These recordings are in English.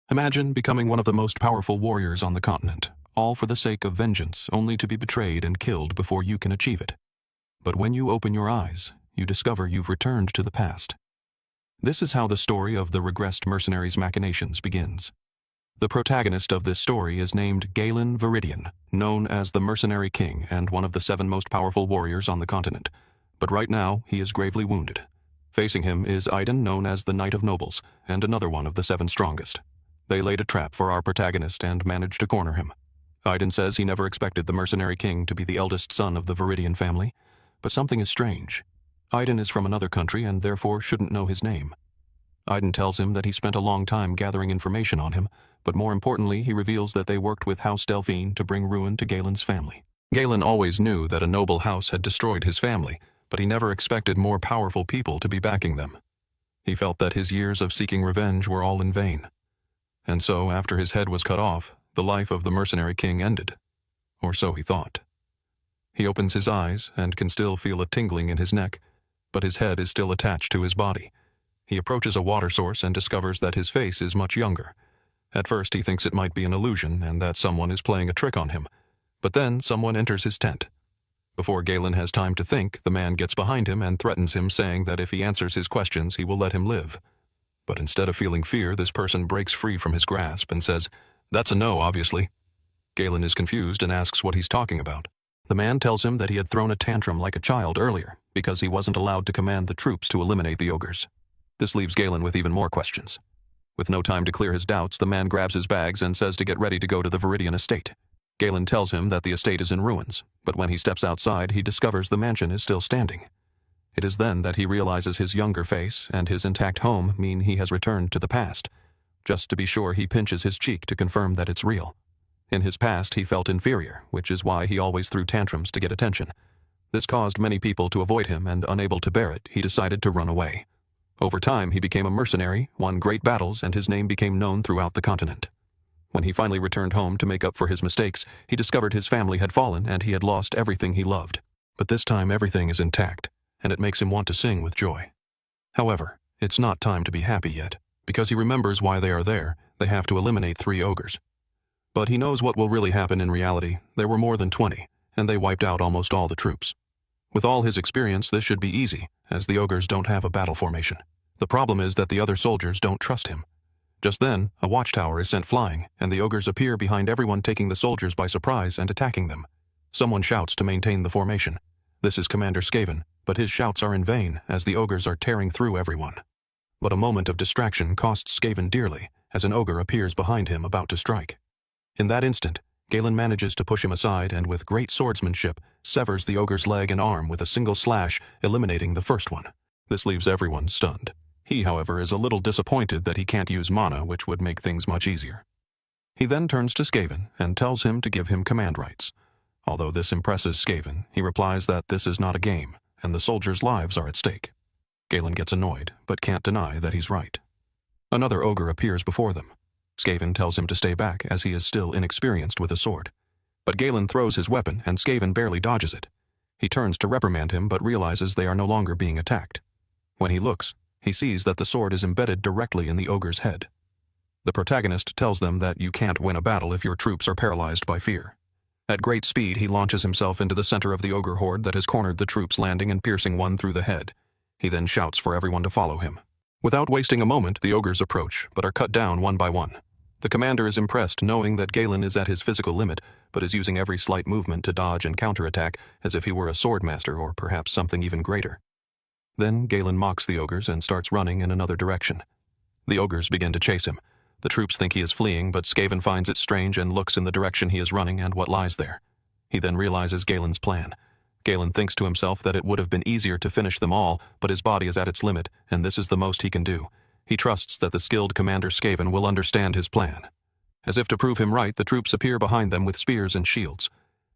Imagine becoming one of the most powerful warriors on the continent, all for the sake of vengeance, only to be betrayed and killed before you can achieve it. But when you open your eyes, you discover you've returned to the past. This is how the story of the regressed mercenary's machinations begins. The protagonist of this story is named Galen Viridian, known as the Mercenary King and one of the 7 most powerful warriors on the continent. But right now, he is gravely wounded. Facing him is Iden, known as the Knight of Nobles, and another one of the 7 strongest. They laid a trap for our protagonist and managed to corner him. Iden says he never expected the Mercenary King to be the eldest son of the Viridian family, but something is strange. Iden is from another country and therefore shouldn't know his name. Iden tells him that he spent a long time gathering information on him, but more importantly, he reveals that they worked with House Delphine to bring ruin to Galen's family. Galen always knew that a noble house had destroyed his family, but he never expected more powerful people to be backing them. He felt that his years of seeking revenge were all in vain. And so, after his head was cut off, the life of the Mercenary King ended. Or so he thought. He opens his eyes and can still feel a tingling in his neck, but his head is still attached to his body. He approaches a water source and discovers that his face is much younger. At first he thinks it might be an illusion and that someone is playing a trick on him. But then someone enters his tent. Before Galen has time to think, the man gets behind him and threatens him, saying that if he answers his questions, he will let him live. But instead of feeling fear, this person breaks free from his grasp and says, "That's a no, obviously." Galen is confused and asks what he's talking about. The man tells him that he had thrown a tantrum like a child earlier because he wasn't allowed to command the troops to eliminate the ogres. This leaves Galen with even more questions. With no time to clear his doubts, the man grabs his bags and says to get ready to go to the Viridian estate. Galen tells him that the estate is in ruins, but when he steps outside, he discovers the mansion is still standing. It is then that he realizes his younger face and his intact home mean he has returned to the past. Just to be sure, he pinches his cheek to confirm that it's real. In his past, he felt inferior, which is why he always threw tantrums to get attention. This caused many people to avoid him, and unable to bear it, he decided to run away. Over time, he became a mercenary, won great battles, and his name became known throughout the continent. When he finally returned home to make up for his mistakes, he discovered his family had fallen and he had lost everything he loved. But this time everything is intact, and it makes him want to sing with joy. However, it's not time to be happy yet, because he remembers why they are there. They have to eliminate 3 ogres. But he knows what will really happen in reality. There were more than 20, and they wiped out almost all the troops. With all his experience, this should be easy, as the ogres don't have a battle formation. The problem is that the other soldiers don't trust him. Just then, a watchtower is sent flying, and the ogres appear behind everyone, taking the soldiers by surprise and attacking them. Someone shouts to maintain the formation. This is Commander Skaven, but his shouts are in vain, as the ogres are tearing through everyone. But a moment of distraction costs Skaven dearly, as an ogre appears behind him about to strike. In that instant, Galen manages to push him aside and with great swordsmanship severs the ogre's leg and arm with a single slash, eliminating the first one. This leaves everyone stunned. He, however, is a little disappointed that he can't use mana, which would make things much easier. He then turns to Skaven and tells him to give him command rights. Although this impresses Skaven, he replies that this is not a game, and the soldiers' lives are at stake. Galen gets annoyed, but can't deny that he's right. Another ogre appears before them. Skaven tells him to stay back, as he is still inexperienced with a sword. But Galen throws his weapon, and Skaven barely dodges it. He turns to reprimand him, but realizes they are no longer being attacked. When he looks, he sees that the sword is embedded directly in the ogre's head. The protagonist tells them that you can't win a battle if your troops are paralyzed by fear. At great speed, he launches himself into the center of the ogre horde that has cornered the troops, landing and piercing one through the head. He then shouts for everyone to follow him. Without wasting a moment, the ogres approach, but are cut down one by one. The commander is impressed, knowing that Galen is at his physical limit, but is using every slight movement to dodge and counterattack as if he were a swordmaster or perhaps something even greater. Then Galen mocks the ogres and starts running in another direction. The ogres begin to chase him. The troops think he is fleeing, but Skaven finds it strange and looks in the direction he is running and what lies there. He then realizes Galen's plan. Galen thinks to himself that it would have been easier to finish them all, but his body is at its limit, and this is the most he can do. He trusts that the skilled Commander Skaven will understand his plan. As if to prove him right, the troops appear behind them with spears and shields.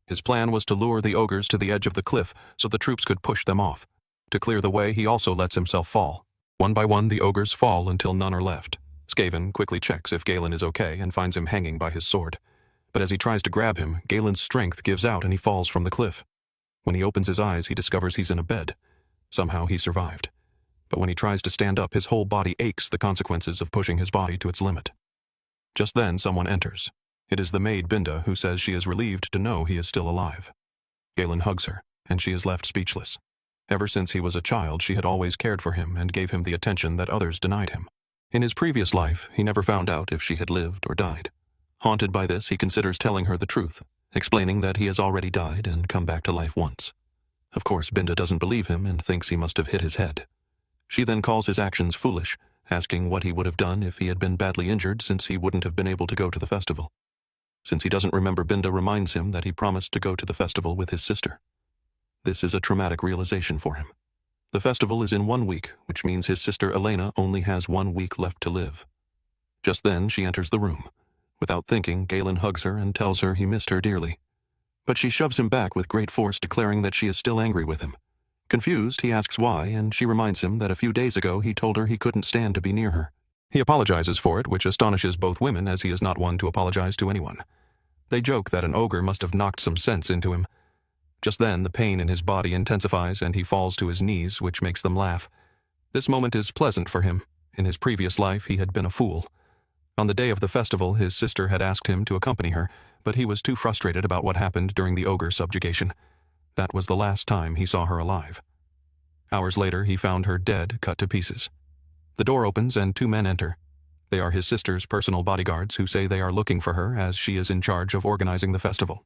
His plan was to lure the ogres to the edge of the cliff so the troops could push them off. To clear the way, he also lets himself fall. One by one, the ogres fall until none are left. Skaven quickly checks if Galen is okay and finds him hanging by his sword. But as he tries to grab him, Galen's strength gives out and he falls from the cliff. When he opens his eyes, he discovers he's in a bed. Somehow he survived. But when he tries to stand up, his whole body aches, the consequences of pushing his body to its limit. Just then someone enters. It is the maid Binda, who says she is relieved to know he is still alive. Galen hugs her, and she is left speechless. Ever since he was a child, she had always cared for him and gave him the attention that others denied him. In his previous life, he never found out if she had lived or died. Haunted by this, he considers telling her the truth, explaining that he has already died and come back to life once. Of course, Binda doesn't believe him and thinks he must have hit his head. She then calls his actions foolish, asking what he would have done if he had been badly injured, since he wouldn't have been able to go to the festival. Since he doesn't remember, Binda reminds him that he promised to go to the festival with his sister. This is a traumatic realization for him. The festival is in 1 week, which means his sister Elena only has 1 week left to live. Just then, she enters the room. Without thinking, Galen hugs her and tells her he missed her dearly. But she shoves him back with great force, declaring that she is still angry with him. Confused, he asks why, and she reminds him that a few days ago he told her he couldn't stand to be near her. He apologizes for it, which astonishes both women, as he is not one to apologize to anyone. They joke that an ogre must have knocked some sense into him. Just then, the pain in his body intensifies and he falls to his knees, which makes them laugh. This moment is pleasant for him. In his previous life, he had been a fool. On the day of the festival, his sister had asked him to accompany her, but he was too frustrated about what happened during the ogre subjugation. That was the last time he saw her alive. Hours later, he found her dead, cut to pieces. The door opens and 2 men enter. They are his sister's personal bodyguards, who say they are looking for her as she is in charge of organizing the festival.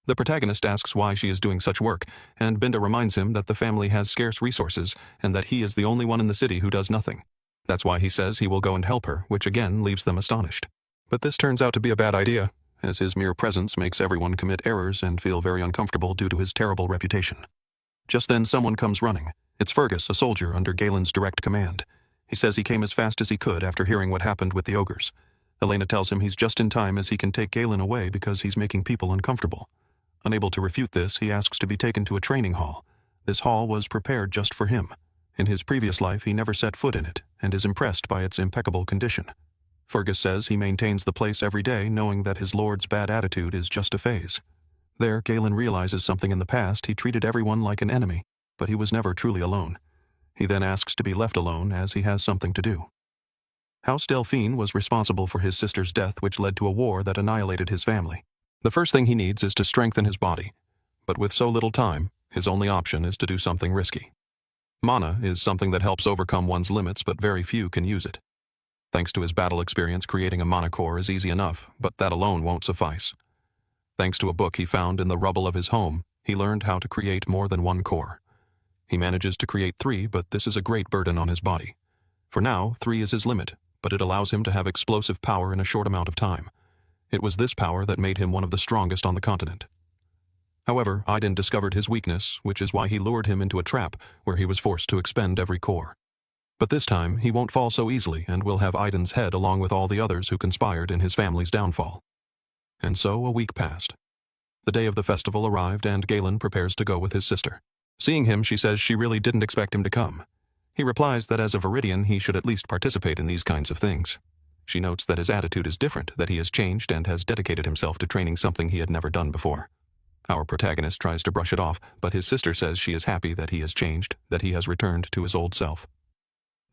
The protagonist asks why she is doing such work, and Binda reminds him that the family has scarce resources and that he is the only one in the city who does nothing. That's why he says he will go and help her, which again leaves them astonished. But this turns out to be a bad idea, as his mere presence makes everyone commit errors and feel very uncomfortable due to his terrible reputation. Just then someone comes running. It's Fergus, a soldier under Galen's direct command. He says he came as fast as he could after hearing what happened with the ogres. Elena tells him he's just in time, as he can take Galen away because he's making people uncomfortable. Unable to refute this, he asks to be taken to a training hall. This hall was prepared just for him. In his previous life, he never set foot in it, and is impressed by its impeccable condition. Fergus says he maintains the place every day, knowing that his lord's bad attitude is just a phase. There, Galen realizes something in the past. He treated everyone like an enemy, but he was never truly alone. He then asks to be left alone, as he has something to do. House Delphine was responsible for his sister's death, which led to a war that annihilated his family. The first thing he needs is to strengthen his body, but with so little time, his only option is to do something risky. Mana is something that helps overcome one's limits, but very few can use it. Thanks to his battle experience, creating a mana core is easy enough, but that alone won't suffice. Thanks to a book he found in the rubble of his home, he learned how to create more than 1 core. He manages to create 3, but this is a great burden on his body. For now, 3 is his limit, but it allows him to have explosive power in a short amount of time. It was this power that made him one of the strongest on the continent. However, Aiden discovered his weakness, which is why he lured him into a trap where he was forced to expend every core. But this time, he won't fall so easily and will have Aiden's head along with all the others who conspired in his family's downfall. And so a week passed. The day of the festival arrived and Galen prepares to go with his sister. Seeing him, she says she really didn't expect him to come. He replies that as a Viridian, he should at least participate in these kinds of things. She notes that his attitude is different, that he has changed and has dedicated himself to training something he had never done before. Our protagonist tries to brush it off, but his sister says she is happy that he has changed, that he has returned to his old self.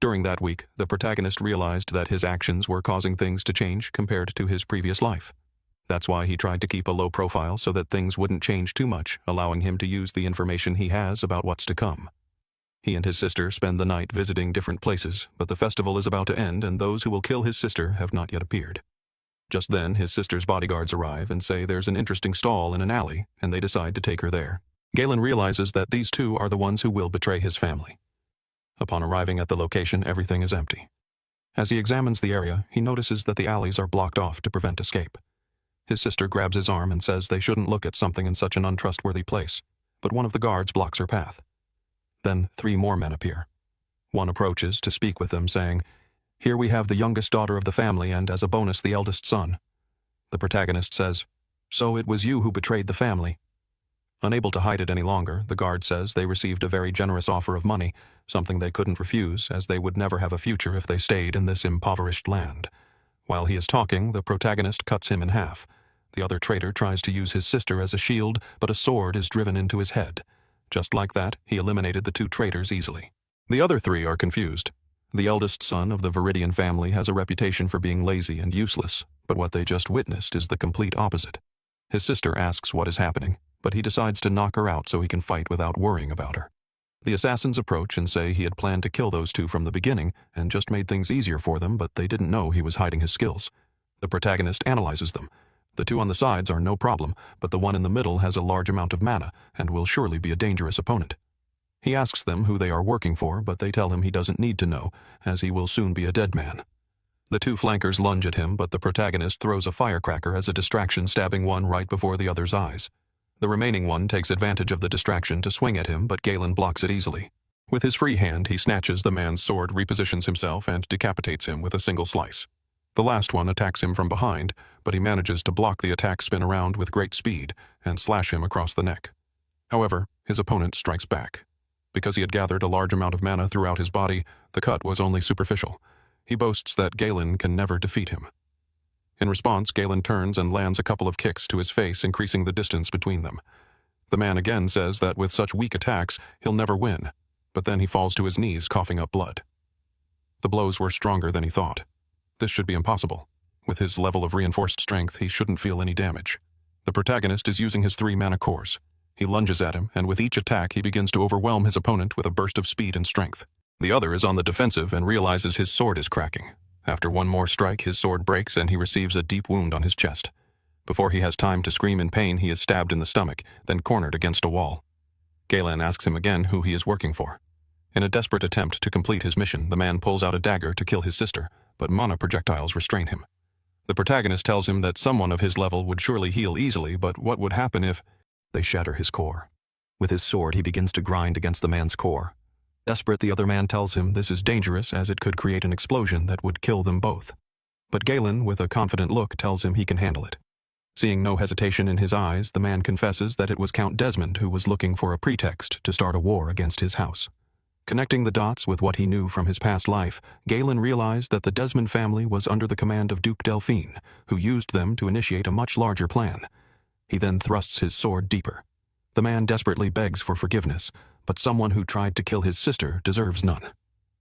During that week, the protagonist realized that his actions were causing things to change compared to his previous life. That's why he tried to keep a low profile so that things wouldn't change too much, allowing him to use the information he has about what's to come. He and his sister spend the night visiting different places, but the festival is about to end and those who will kill his sister have not yet appeared. Just then, his sister's bodyguards arrive and say there's an interesting stall in an alley, and they decide to take her there. Galen realizes that these 2 are the ones who will betray his family. Upon arriving at the location, everything is empty. As he examines the area, he notices that the alleys are blocked off to prevent escape. His sister grabs his arm and says they shouldn't look at something in such an untrustworthy place, but one of the guards blocks her path. Then 3 more men appear. One approaches to speak with them, saying, "Here we have the youngest daughter of the family and as a bonus the eldest son." The protagonist says, "So it was you who betrayed the family." Unable to hide it any longer, the guard says they received a very generous offer of money, something they couldn't refuse, as they would never have a future if they stayed in this impoverished land. While he is talking, the protagonist cuts him in half. The other traitor tries to use his sister as a shield, but a sword is driven into his head. Just like that, he eliminated the 2 traitors easily. The other 3 are confused. The eldest son of the Viridian family has a reputation for being lazy and useless, but what they just witnessed is the complete opposite. His sister asks what is happening, but he decides to knock her out so he can fight without worrying about her. The assassins approach and say he had planned to kill those two from the beginning and just made things easier for them, but they didn't know he was hiding his skills. The protagonist analyzes them. The two on the sides are no problem, but the one in the middle has a large amount of mana and will surely be a dangerous opponent. He asks them who they are working for, but they tell him he doesn't need to know, as he will soon be a dead man. The two flankers lunge at him, but the protagonist throws a firecracker as a distraction, stabbing one right before the other's eyes. The remaining one takes advantage of the distraction to swing at him, but Galen blocks it easily. With his free hand, he snatches the man's sword, repositions himself, and decapitates him with a single slice. The last one attacks him from behind, but he manages to block the attack, spin around with great speed, and slash him across the neck. However, his opponent strikes back. Because he had gathered a large amount of mana throughout his body, the cut was only superficial. He boasts that Galen can never defeat him. In response, Galen turns and lands a couple of kicks to his face, increasing the distance between them. The man again says that with such weak attacks, he'll never win, but then he falls to his knees, coughing up blood. The blows were stronger than he thought. This should be impossible. With his level of reinforced strength, he shouldn't feel any damage. The protagonist is using his 3 mana cores. He lunges at him, and with each attack, he begins to overwhelm his opponent with a burst of speed and strength. The other is on the defensive and realizes his sword is cracking. After one more strike, his sword breaks and he receives a deep wound on his chest. Before he has time to scream in pain, he is stabbed in the stomach, then cornered against a wall. Galen asks him again who he is working for. In a desperate attempt to complete his mission, the man pulls out a dagger to kill his sister, but mana projectiles restrain him. The protagonist tells him that someone of his level would surely heal easily, but what would happen if... They shatter his core. With his sword, he begins to grind against the man's core. Desperate, the other man tells him this is dangerous as it could create an explosion that would kill them both. But Galen, with a confident look, tells him he can handle it. Seeing no hesitation in his eyes, the man confesses that it was Count Desmond who was looking for a pretext to start a war against his house. Connecting the dots with what he knew from his past life, Galen realized that the Desmond family was under the command of Duke Delphine, who used them to initiate a much larger plan. He then thrusts his sword deeper. The man desperately begs for forgiveness, but someone who tried to kill his sister deserves none.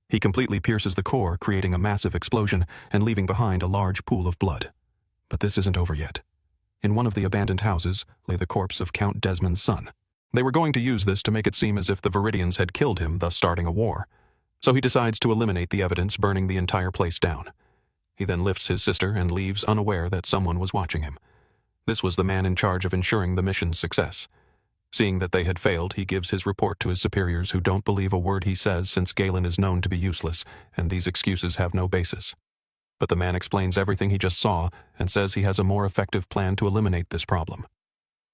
He completely pierces the core, creating a massive explosion and leaving behind a large pool of blood. But this isn't over yet. In one of the abandoned houses lay the corpse of Count Desmond's son. They were going to use this to make it seem as if the Viridians had killed him, thus starting a war. So he decides to eliminate the evidence, burning the entire place down. He then lifts his sister and leaves unaware that someone was watching him. This was the man in charge of ensuring the mission's success. Seeing that they had failed, he gives his report to his superiors, who don't believe a word he says since Galen is known to be useless, and these excuses have no basis. But the man explains everything he just saw and says he has a more effective plan to eliminate this problem.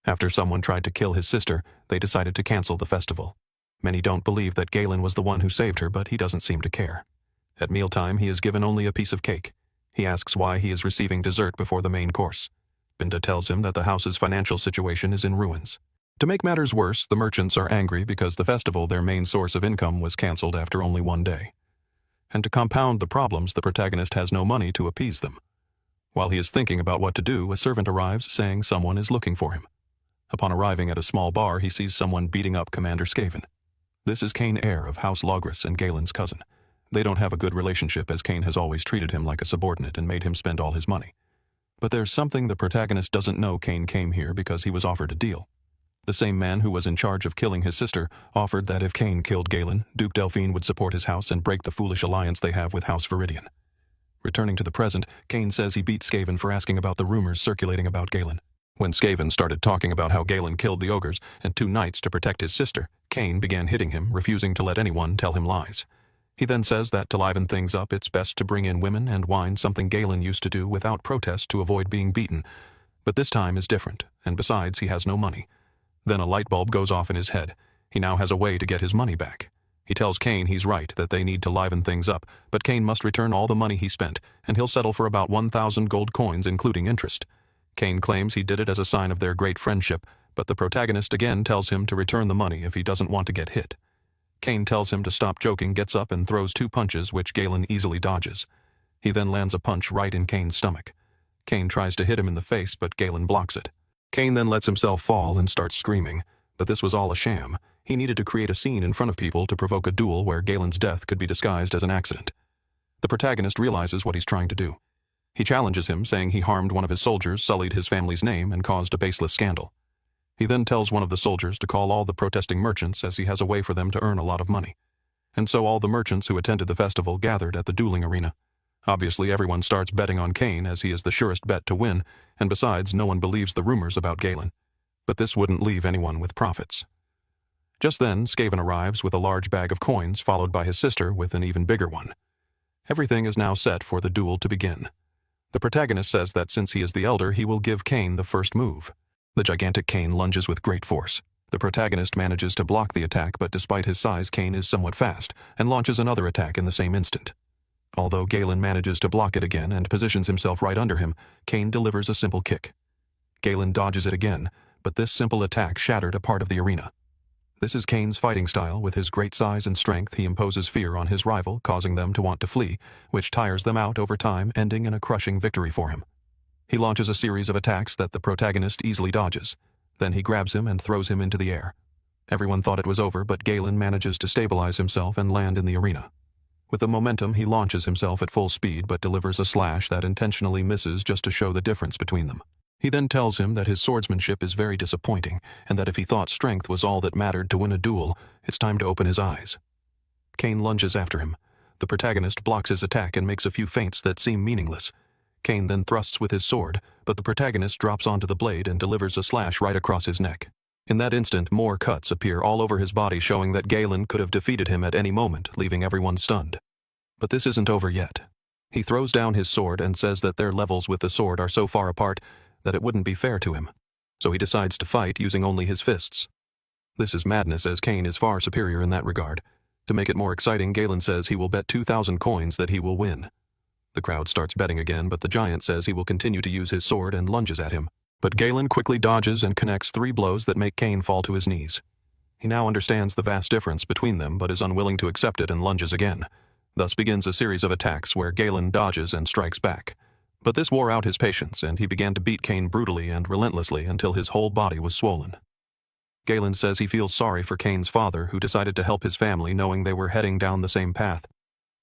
After someone tried to kill his sister, they decided to cancel the festival. Many don't believe that Galen was the one who saved her, but he doesn't seem to care. At mealtime, he is given only a piece of cake. He asks why he is receiving dessert before the main course. Binda tells him that the house's financial situation is in ruins. To make matters worse, the merchants are angry because the festival, their main source of income, was cancelled after only one day. And to compound the problems, the protagonist has no money to appease them. While he is thinking about what to do, a servant arrives saying someone is looking for him. Upon arriving at a small bar, he sees someone beating up Commander Skaven. This is Kane Eyre of House Logris and Galen's cousin. They don't have a good relationship, as Kane has always treated him like a subordinate and made him spend all his money. But there's something the protagonist doesn't know. Kane came here because he was offered a deal. The same man who was in charge of killing his sister offered that if Kane killed Galen, Duke Delphine would support his house and break the foolish alliance they have with House Viridian. Returning to the present, Kane says he beat Skaven for asking about the rumors circulating about Galen. When Skaven started talking about how Galen killed the ogres and 2 knights to protect his sister, Kane began hitting him, refusing to let anyone tell him lies. He then says that to liven things up, it's best to bring in women and wine, something Galen used to do without protest to avoid being beaten. But this time is different, and besides, he has no money. Then a light bulb goes off in his head. He now has a way to get his money back. He tells Kane he's right, that they need to liven things up, but Kane must return all the money he spent, and he'll settle for about 1,000 gold coins, including interest. Kane claims he did it as a sign of their great friendship, but the protagonist again tells him to return the money if he doesn't want to get hit. Kane tells him to stop joking, gets up and throws 2 punches, which Galen easily dodges. He then lands a punch right in Kane's stomach. Kane tries to hit him in the face, but Galen blocks it. Kane then lets himself fall and starts screaming, but this was all a sham. He needed to create a scene in front of people to provoke a duel where Galen's death could be disguised as an accident. The protagonist realizes what he's trying to do. He challenges him, saying he harmed one of his soldiers, sullied his family's name, and caused a baseless scandal. He then tells one of the soldiers to call all the protesting merchants, as he has a way for them to earn a lot of money. And so all the merchants who attended the festival gathered at the dueling arena. Obviously, everyone starts betting on Cain, as he is the surest bet to win, and besides, no one believes the rumors about Galen. But this wouldn't leave anyone with profits. Just then, Skaven arrives with a large bag of coins, followed by his sister with an even bigger one. Everything is now set for the duel to begin. The protagonist says that since he is the elder, he will give Cain the first move. The gigantic Cain lunges with great force. The protagonist manages to block the attack, but despite his size, Cain is somewhat fast, and launches another attack in the same instant. Although Galen manages to block it again and positions himself right under him, Cain delivers a simple kick. Galen dodges it again, but this simple attack shattered a part of the arena. This is Cain's fighting style. With his great size and strength, he imposes fear on his rival, causing them to want to flee, which tires them out over time, ending in a crushing victory for him. He launches a series of attacks that the protagonist easily dodges. Then he grabs him and throws him into the air. Everyone thought it was over, but Galen manages to stabilize himself and land in the arena. With the momentum, he launches himself at full speed, but delivers a slash that intentionally misses just to show the difference between them. He then tells him that his swordsmanship is very disappointing, and that if he thought strength was all that mattered to win a duel, it's time to open his eyes. Cain lunges after him. The protagonist blocks his attack and makes a few feints that seem meaningless. Cain then thrusts with his sword, but the protagonist drops onto the blade and delivers a slash right across his neck. In that instant, more cuts appear all over his body, showing that Galen could have defeated him at any moment, leaving everyone stunned. But this isn't over yet. He throws down his sword and says that their levels with the sword are so far apart that it wouldn't be fair to him. So he decides to fight using only his fists. This is madness, as Cain is far superior in that regard. To make it more exciting, Galen says he will bet 2,000 coins that he will win. The crowd starts betting again, but the giant says he will continue to use his sword and lunges at him. But Galen quickly dodges and connects 3 blows that make Cain fall to his knees. He now understands the vast difference between them, but is unwilling to accept it and lunges again. Thus begins a series of attacks where Galen dodges and strikes back. But this wore out his patience, and he began to beat Cain brutally and relentlessly until his whole body was swollen. Galen says he feels sorry for Cain's father, who decided to help his family knowing they were heading down the same path.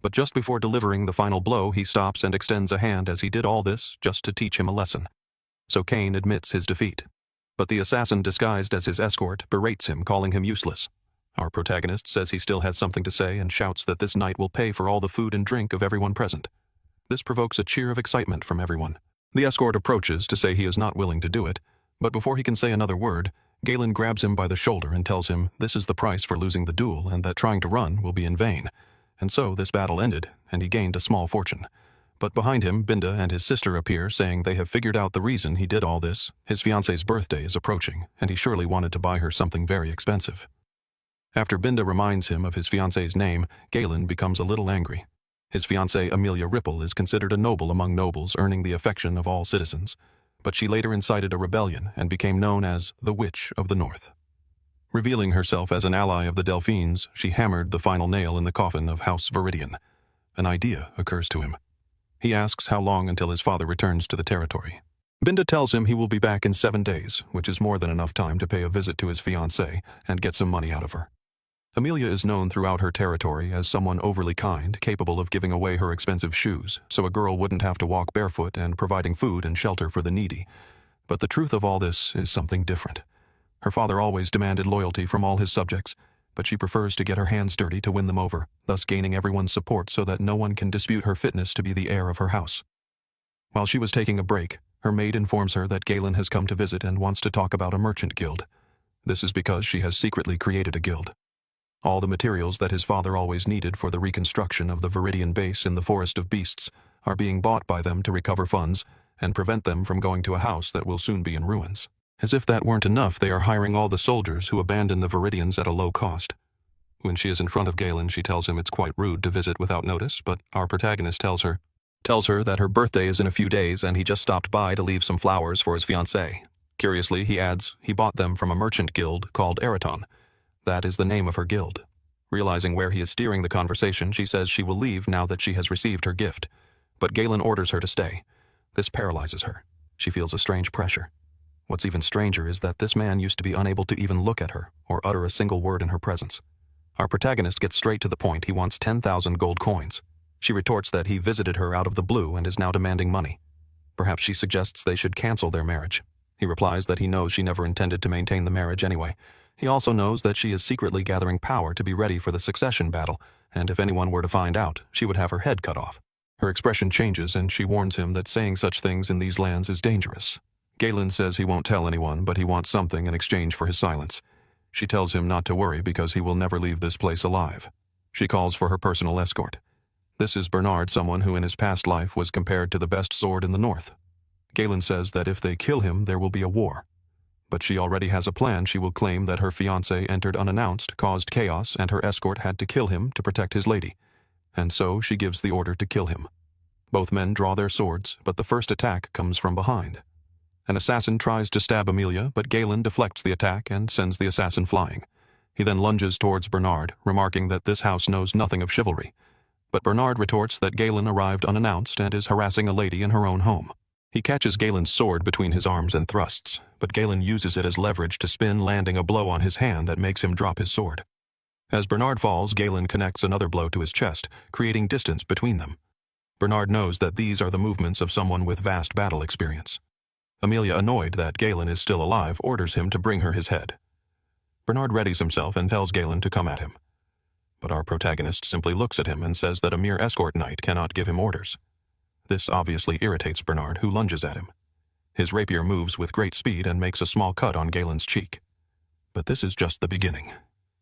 But just before delivering the final blow, he stops and extends a hand, as he did all this just to teach him a lesson. So Cain admits his defeat. But the assassin disguised as his escort berates him, calling him useless. Our protagonist says he still has something to say and shouts that this night will pay for all the food and drink of everyone present. This provokes a cheer of excitement from everyone. The escort approaches to say he is not willing to do it, but before he can say another word, Galen grabs him by the shoulder and tells him this is the price for losing the duel and that trying to run will be in vain. And so this battle ended, and he gained a small fortune. But behind him, Binda and his sister appear, saying they have figured out the reason he did all this. His fiancée's birthday is approaching, and he surely wanted to buy her something very expensive. After Binda reminds him of his fiancée's name, Galen becomes a little angry. His fiancée, Amelia Ripple, is considered a noble among nobles, earning the affection of all citizens. But she later incited a rebellion and became known as the Witch of the North. Revealing herself as an ally of the Delphines, she hammered the final nail in the coffin of House Viridian. An idea occurs to him. He asks how long until his father returns to the territory. Binda tells him he will be back in 7 days, which is more than enough time to pay a visit to his fiancée and get some money out of her. Amelia is known throughout her territory as someone overly kind, capable of giving away her expensive shoes, so a girl wouldn't have to walk barefoot, and providing food and shelter for the needy. But the truth of all this is something different. Her father always demanded loyalty from all his subjects, but she prefers to get her hands dirty to win them over, thus gaining everyone's support so that no one can dispute her fitness to be the heir of her house. While she was taking a break, her maid informs her that Galen has come to visit and wants to talk about a merchant guild. This is because she has secretly created a guild. All the materials that his father always needed for the reconstruction of the Viridian base in the Forest of Beasts are being bought by them to recover funds and prevent them from going to a house that will soon be in ruins. As if that weren't enough, they are hiring all the soldiers who abandon the Viridians at a low cost. When she is in front of Galen, she tells him it's quite rude to visit without notice, but our protagonist tells her that her birthday is in a few days and he just stopped by to leave some flowers for his fiancée. Curiously, he adds, he bought them from a merchant guild called Eraton. That is the name of her guild. Realizing where he is steering the conversation, she says she will leave now that she has received her gift. But Galen orders her to stay. This paralyzes her. She feels a strange pressure. What's even stranger is that this man used to be unable to even look at her or utter a single word in her presence. Our protagonist gets straight to the point. He wants 10,000 gold coins. She retorts that he visited her out of the blue and is now demanding money. Perhaps she suggests they should cancel their marriage. He replies that he knows she never intended to maintain the marriage anyway. He also knows that she is secretly gathering power to be ready for the succession battle, and if anyone were to find out, she would have her head cut off. Her expression changes and she warns him that saying such things in these lands is dangerous. Galen says he won't tell anyone, but he wants something in exchange for his silence. She tells him not to worry because he will never leave this place alive. She calls for her personal escort. This is Bernard, someone who in his past life was compared to the best sword in the north. Galen says that if they kill him, there will be a war. But she already has a plan. She will claim that her fiancé entered unannounced, caused chaos, and her escort had to kill him to protect his lady. And so she gives the order to kill him. Both men draw their swords, but the first attack comes from behind. An assassin tries to stab Amelia, but Galen deflects the attack and sends the assassin flying. He then lunges towards Bernard, remarking that this house knows nothing of chivalry. But Bernard retorts that Galen arrived unannounced and is harassing a lady in her own home. He catches Galen's sword between his arms and thrusts, but Galen uses it as leverage to spin, landing a blow on his hand that makes him drop his sword. As Bernard falls, Galen connects another blow to his chest, creating distance between them. Bernard knows that these are the movements of someone with vast battle experience. Amelia, annoyed that Galen is still alive, orders him to bring her his head. Bernard readies himself and tells Galen to come at him. But our protagonist simply looks at him and says that a mere escort knight cannot give him orders. This obviously irritates Bernard, who lunges at him. His rapier moves with great speed and makes a small cut on Galen's cheek. But this is just the beginning.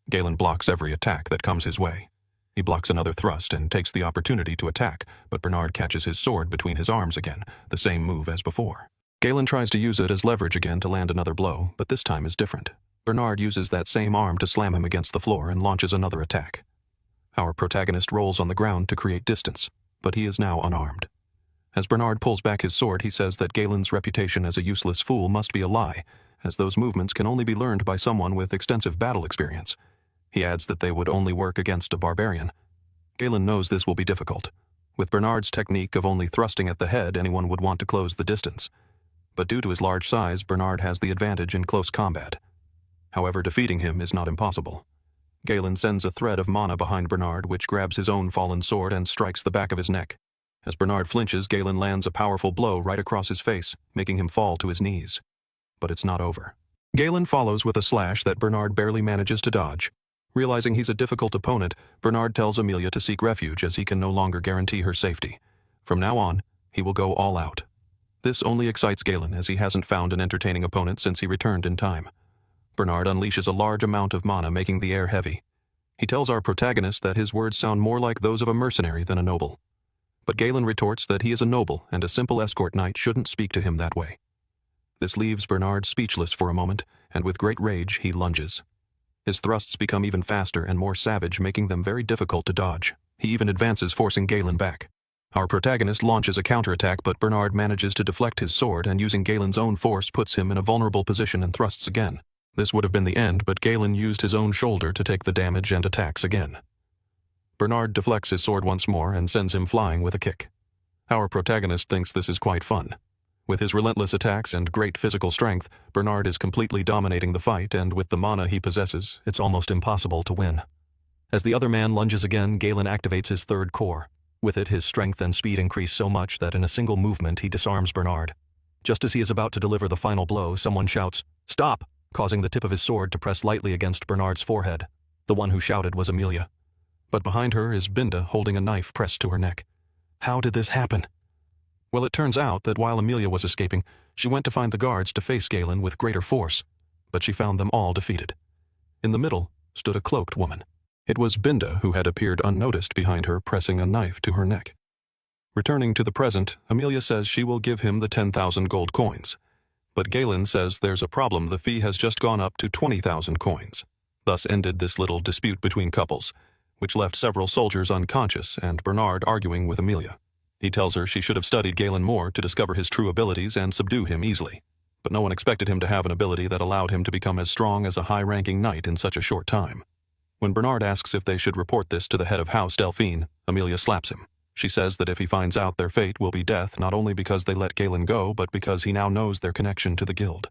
Galen blocks every attack that comes his way. He blocks another thrust and takes the opportunity to attack, but Bernard catches his sword between his arms again, the same move as before. Galen tries to use it as leverage again to land another blow, but this time is different. Bernard uses that same arm to slam him against the floor and launches another attack. Our protagonist rolls on the ground to create distance, but he is now unarmed. As Bernard pulls back his sword, he says that Galen's reputation as a useless fool must be a lie, as those movements can only be learned by someone with extensive battle experience. He adds that they would only work against a barbarian. Galen knows this will be difficult. With Bernard's technique of only thrusting at the head, anyone would want to close the distance. But due to his large size, Bernard has the advantage in close combat. However, defeating him is not impossible. Galen sends a thread of mana behind Bernard, which grabs his own fallen sword and strikes the back of his neck. As Bernard flinches, Galen lands a powerful blow right across his face, making him fall to his knees. But it's not over. Galen follows with a slash that Bernard barely manages to dodge. Realizing he's a difficult opponent, Bernard tells Amelia to seek refuge as he can no longer guarantee her safety. From now on, he will go all out. This only excites Galen as he hasn't found an entertaining opponent since he returned in time. Bernard unleashes a large amount of mana, making the air heavy. He tells our protagonist that his words sound more like those of a mercenary than a noble. But Galen retorts that he is a noble and a simple escort knight shouldn't speak to him that way. This leaves Bernard speechless for a moment, and with great rage he lunges. His thrusts become even faster and more savage, making them very difficult to dodge. He even advances, forcing Galen back. Our protagonist launches a counterattack, but Bernard manages to deflect his sword and using Galen's own force puts him in a vulnerable position and thrusts again. This would have been the end, but Galen used his own shoulder to take the damage and attacks again. Bernard deflects his sword once more and sends him flying with a kick. Our protagonist thinks this is quite fun. With his relentless attacks and great physical strength, Bernard is completely dominating the fight, and with the mana he possesses, it's almost impossible to win. As the other man lunges again, Galen activates his third core. With it, his strength and speed increase so much that in a single movement he disarms Bernard. Just as he is about to deliver the final blow, someone shouts, "Stop!" causing the tip of his sword to press lightly against Bernard's forehead. The one who shouted was Amelia. But behind her is Binda holding a knife pressed to her neck. How did this happen? Well, it turns out that while Amelia was escaping, she went to find the guards to face Galen with greater force, but she found them all defeated. In the middle stood a cloaked woman. It was Binda who had appeared unnoticed behind her, pressing a knife to her neck. Returning to the present, Amelia says she will give him the 10,000 gold coins. But Galen says there's a problem, the fee has just gone up to 20,000 coins. Thus ended this little dispute between couples, which left several soldiers unconscious and Bernard arguing with Amelia. He tells her she should have studied Galen more to discover his true abilities and subdue him easily. But no one expected him to have an ability that allowed him to become as strong as a high-ranking knight in such a short time. When Bernard asks if they should report this to the head of House Delphine, Amelia slaps him. She says that if he finds out, their fate will be death, not only because they let Galen go, but because he now knows their connection to the guild.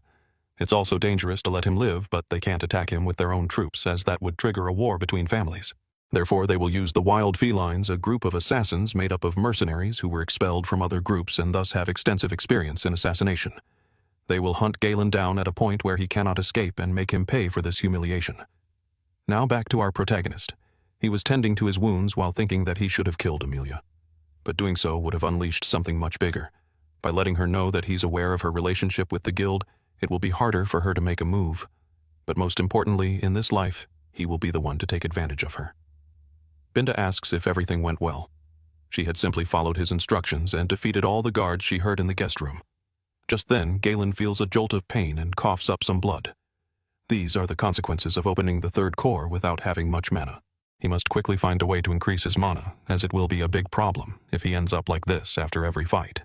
It's also dangerous to let him live, but they can't attack him with their own troops, as that would trigger a war between families. Therefore, they will use the wild felines, a group of assassins made up of mercenaries who were expelled from other groups and thus have extensive experience in assassination. They will hunt Galen down at a point where he cannot escape and make him pay for this humiliation. Now back to our protagonist. He was tending to his wounds while thinking that he should have killed Amelia. But doing so would have unleashed something much bigger. By letting her know that he's aware of her relationship with the guild, it will be harder for her to make a move. But most importantly, in this life, he will be the one to take advantage of her. Binda asks if everything went well. She had simply followed his instructions and defeated all the guards she heard in the guest room. Just then, Galen feels a jolt of pain and coughs up some blood. These are the consequences of opening the third core without having much mana. He must quickly find a way to increase his mana, as it will be a big problem if he ends up like this after every fight.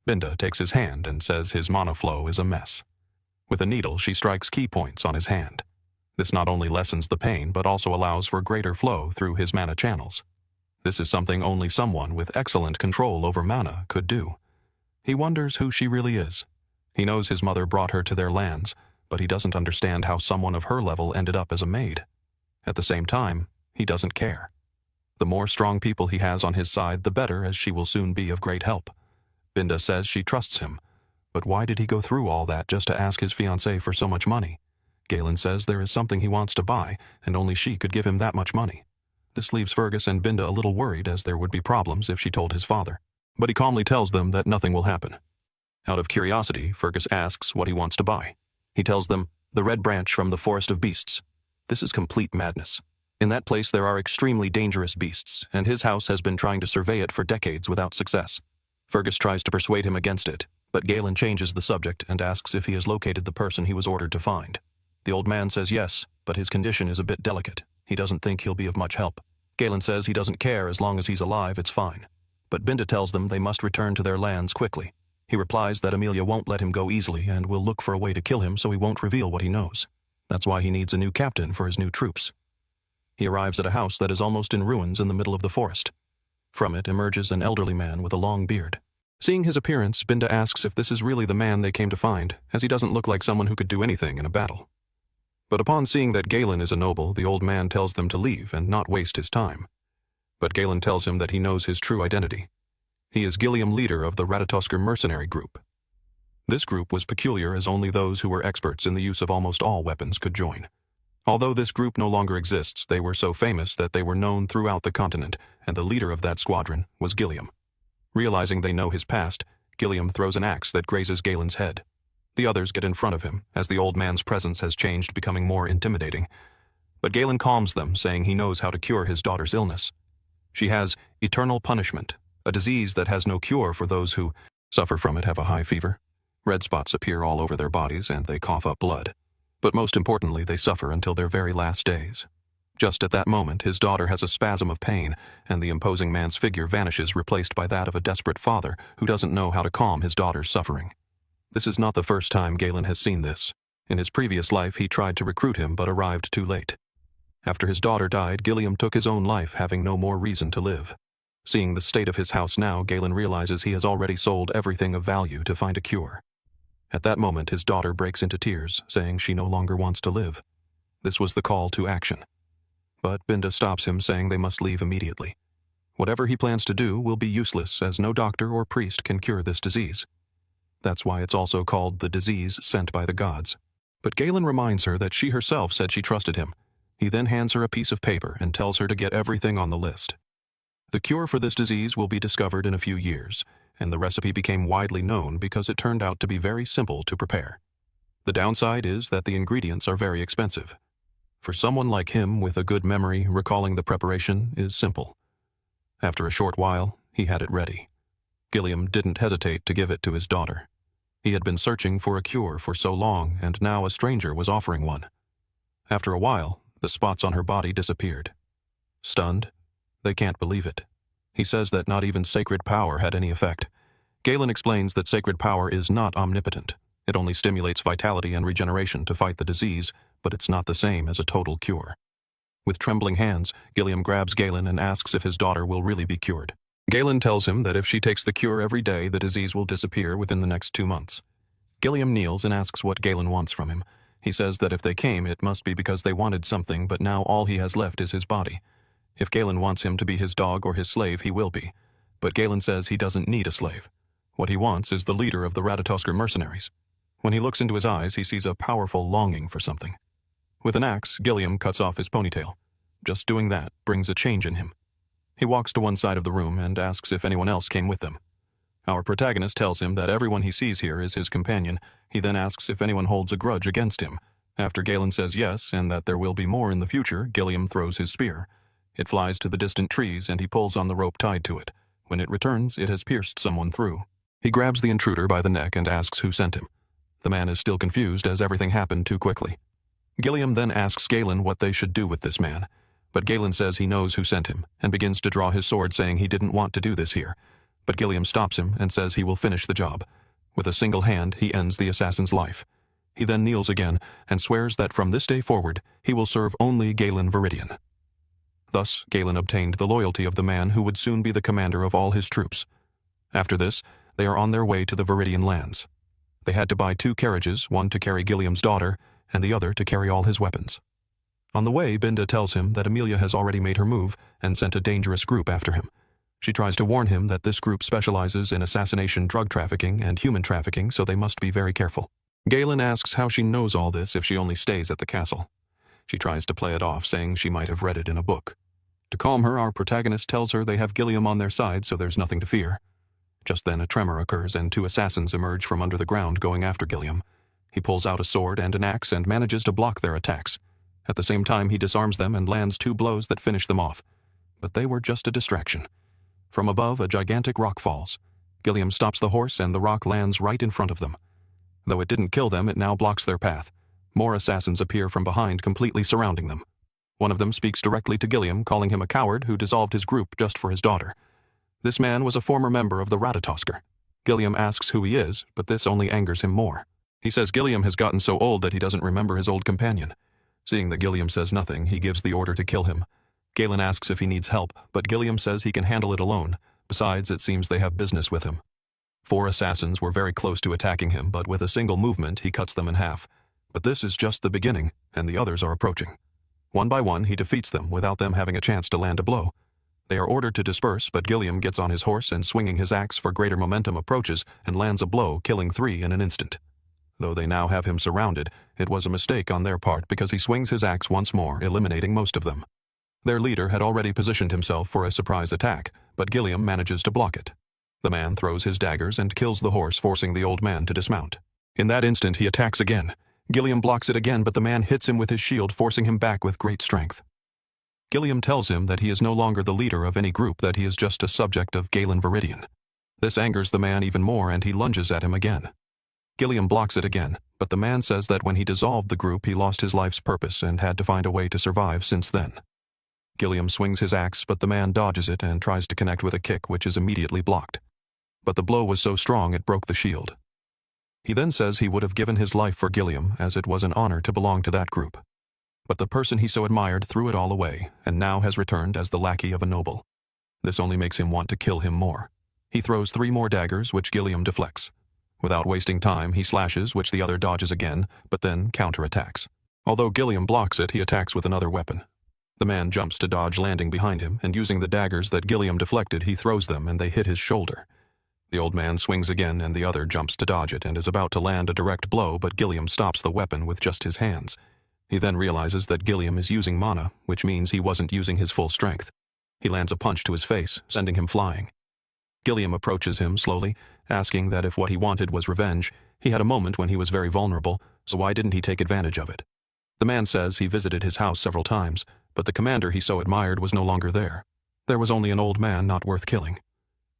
Binda takes his hand and says his mana flow is a mess. With a needle, she strikes key points on his hand. This not only lessens the pain, but also allows for greater flow through his mana channels. This is something only someone with excellent control over mana could do. He wonders who she really is. He knows his mother brought her to their lands, but he doesn't understand how someone of her level ended up as a maid. At the same time, he doesn't care. The more strong people he has on his side, the better, as she will soon be of great help. Binda says she trusts him, but why did he go through all that just to ask his fiancée for so much money? Galen says there is something he wants to buy, and only she could give him that much money. This leaves Fergus and Binda a little worried, as there would be problems if she told his father. But he calmly tells them that nothing will happen. Out of curiosity, Fergus asks what he wants to buy. He tells them, the red branch from the Forest of Beasts. This is complete madness. In that place there are extremely dangerous beasts, and his house has been trying to survey it for decades without success. Fergus tries to persuade him against it, but Galen changes the subject and asks if he has located the person he was ordered to find. The old man says yes, but his condition is a bit delicate. He doesn't think he'll be of much help. Galen says he doesn't care, as long as he's alive, it's fine. But Binda tells them they must return to their lands quickly. He replies that Amelia won't let him go easily and will look for a way to kill him, so he won't reveal what he knows. That's why he needs a new captain for his new troops. He arrives at a house that is almost in ruins in the middle of the forest. From it emerges an elderly man with a long beard. Seeing his appearance, Binda asks if this is really the man they came to find, as he doesn't look like someone who could do anything in a battle. But upon seeing that Galen is a noble, the old man tells them to leave and not waste his time. But Galen tells him that he knows his true identity. He is Gilliam, leader of the Ratatosker Mercenary group. This group was peculiar, as only those who were experts in the use of almost all weapons could join. Although this group no longer exists, they were so famous that they were known throughout the continent, and the leader of that squadron was Gilliam. Realizing they know his past, Gilliam throws an axe that grazes Galen's head. The others get in front of him, as the old man's presence has changed, becoming more intimidating. But Galen calms them, saying he knows how to cure his daughter's illness. She has eternal punishment, a disease that has no cure for those who suffer from it. Have a high fever. Red spots appear all over their bodies and they cough up blood. But most importantly, they suffer until their very last days. Just at that moment, his daughter has a spasm of pain, and the imposing man's figure vanishes, replaced by that of a desperate father who doesn't know how to calm his daughter's suffering. This is not the first time Galen has seen this. In his previous life, he tried to recruit him but arrived too late. After his daughter died, Gilliam took his own life, having no more reason to live. Seeing the state of his house now, Galen realizes he has already sold everything of value to find a cure. At that moment, his daughter breaks into tears, saying she no longer wants to live. This was the call to action. But Binda stops him, saying they must leave immediately. Whatever he plans to do will be useless, as no doctor or priest can cure this disease. That's why it's also called the disease sent by the gods. But Galen reminds her that she herself said she trusted him. He then hands her a piece of paper and tells her to get everything on the list. The cure for this disease will be discovered in a few years, and the recipe became widely known because it turned out to be very simple to prepare. The downside is that the ingredients are very expensive. For someone like him with a good memory, recalling the preparation is simple. After a short while, he had it ready. Gilliam didn't hesitate to give it to his daughter. He had been searching for a cure for so long, and now a stranger was offering one. After a while, the spots on her body disappeared. Stunned, they can't believe it. He says that not even sacred power had any effect. Galen explains that sacred power is not omnipotent. It only stimulates vitality and regeneration to fight the disease, but it's not the same as a total cure. With trembling hands, Gilliam grabs Galen and asks if his daughter will really be cured. Galen tells him that if she takes the cure every day, the disease will disappear within the next 2 months. Gilliam kneels and asks what Galen wants from him. He says that if they came, it must be because they wanted something, but now all he has left is his body. If Galen wants him to be his dog or his slave, he will be. But Galen says he doesn't need a slave. What he wants is the leader of the Ratatoskr mercenaries. When he looks into his eyes, he sees a powerful longing for something. With an axe, Gilliam cuts off his ponytail. Just doing that brings a change in him. He walks to one side of the room and asks if anyone else came with them. Our protagonist tells him that everyone he sees here is his companion. He then asks if anyone holds a grudge against him. After Galen says yes, and that there will be more in the future, Gilliam throws his spear. It flies to the distant trees, and he pulls on the rope tied to it. When it returns, it has pierced someone through. He grabs the intruder by the neck and asks who sent him. The man is still confused as everything happened too quickly. Gilliam then asks Galen what they should do with this man. But Galen says he knows who sent him, and begins to draw his sword, saying he didn't want to do this here. But Gilliam stops him and says he will finish the job. With a single hand, he ends the assassin's life. He then kneels again and swears that from this day forward, he will serve only Galen Viridian. Thus, Galen obtained the loyalty of the man who would soon be the commander of all his troops. After this, they are on their way to the Viridian lands. They had to buy 2 carriages, one to carry Gilliam's daughter, and the other to carry all his weapons. On the way, Binda tells him that Amelia has already made her move and sent a dangerous group after him. She tries to warn him that this group specializes in assassination, drug trafficking, and human trafficking, so they must be very careful. Galen asks how she knows all this if she only stays at the castle. She tries to play it off, saying she might have read it in a book. To calm her, our protagonist tells her they have Gilliam on their side, so there's nothing to fear. Just then a tremor occurs and 2 assassins emerge from under the ground going after Gilliam. He pulls out a sword and an axe and manages to block their attacks. At the same time, he disarms them and lands 2 blows that finish them off. But they were just a distraction. From above, a gigantic rock falls. Gilliam stops the horse and the rock lands right in front of them. Though it didn't kill them, it now blocks their path. More assassins appear from behind, completely surrounding them. One of them speaks directly to Gilliam, calling him a coward who dissolved his group just for his daughter. This man was a former member of the Ratatoskr. Gilliam asks who he is, but this only angers him more. He says Gilliam has gotten so old that he doesn't remember his old companion. Seeing that Gilliam says nothing, he gives the order to kill him. Galen asks if he needs help, but Gilliam says he can handle it alone. Besides, it seems they have business with him. 4 assassins were very close to attacking him, but with a single movement, he cuts them in half. But this is just the beginning, and the others are approaching. One by one, he defeats them without them having a chance to land a blow. They are ordered to disperse, but Gilliam gets on his horse and, swinging his axe for greater momentum, approaches and lands a blow, killing 3 in an instant. Though they now have him surrounded, it was a mistake on their part because he swings his axe once more, eliminating most of them. Their leader had already positioned himself for a surprise attack, but Gilliam manages to block it. The man throws his daggers and kills the horse, forcing the old man to dismount. In that instant, he attacks again. Gilliam blocks it again, but the man hits him with his shield, forcing him back with great strength. Gilliam tells him that he is no longer the leader of any group, that he is just a subject of Galen Viridian. This angers the man even more, and he lunges at him again. Gilliam blocks it again, but the man says that when he dissolved the group, he lost his life's purpose and had to find a way to survive since then. Gilliam swings his axe, but the man dodges it and tries to connect with a kick, which is immediately blocked. But the blow was so strong it broke the shield. He then says he would have given his life for Gilliam, as it was an honor to belong to that group. But the person he so admired threw it all away, and now has returned as the lackey of a noble. This only makes him want to kill him more. He throws 3 more daggers, which Gilliam deflects. Without wasting time, he slashes, which the other dodges again, but then counterattacks. Although Gilliam blocks it, he attacks with another weapon. The man jumps to dodge, landing behind him, and using the daggers that Gilliam deflected, he throws them and they hit his shoulder. The old man swings again, and the other jumps to dodge it and is about to land a direct blow, but Gilliam stops the weapon with just his hands. He then realizes that Gilliam is using mana, which means he wasn't using his full strength. He lands a punch to his face, sending him flying. Gilliam approaches him slowly, asking that if what he wanted was revenge, he had a moment when he was very vulnerable, so why didn't he take advantage of it? The man says he visited his house several times, but the commander he so admired was no longer there. There was only an old man not worth killing.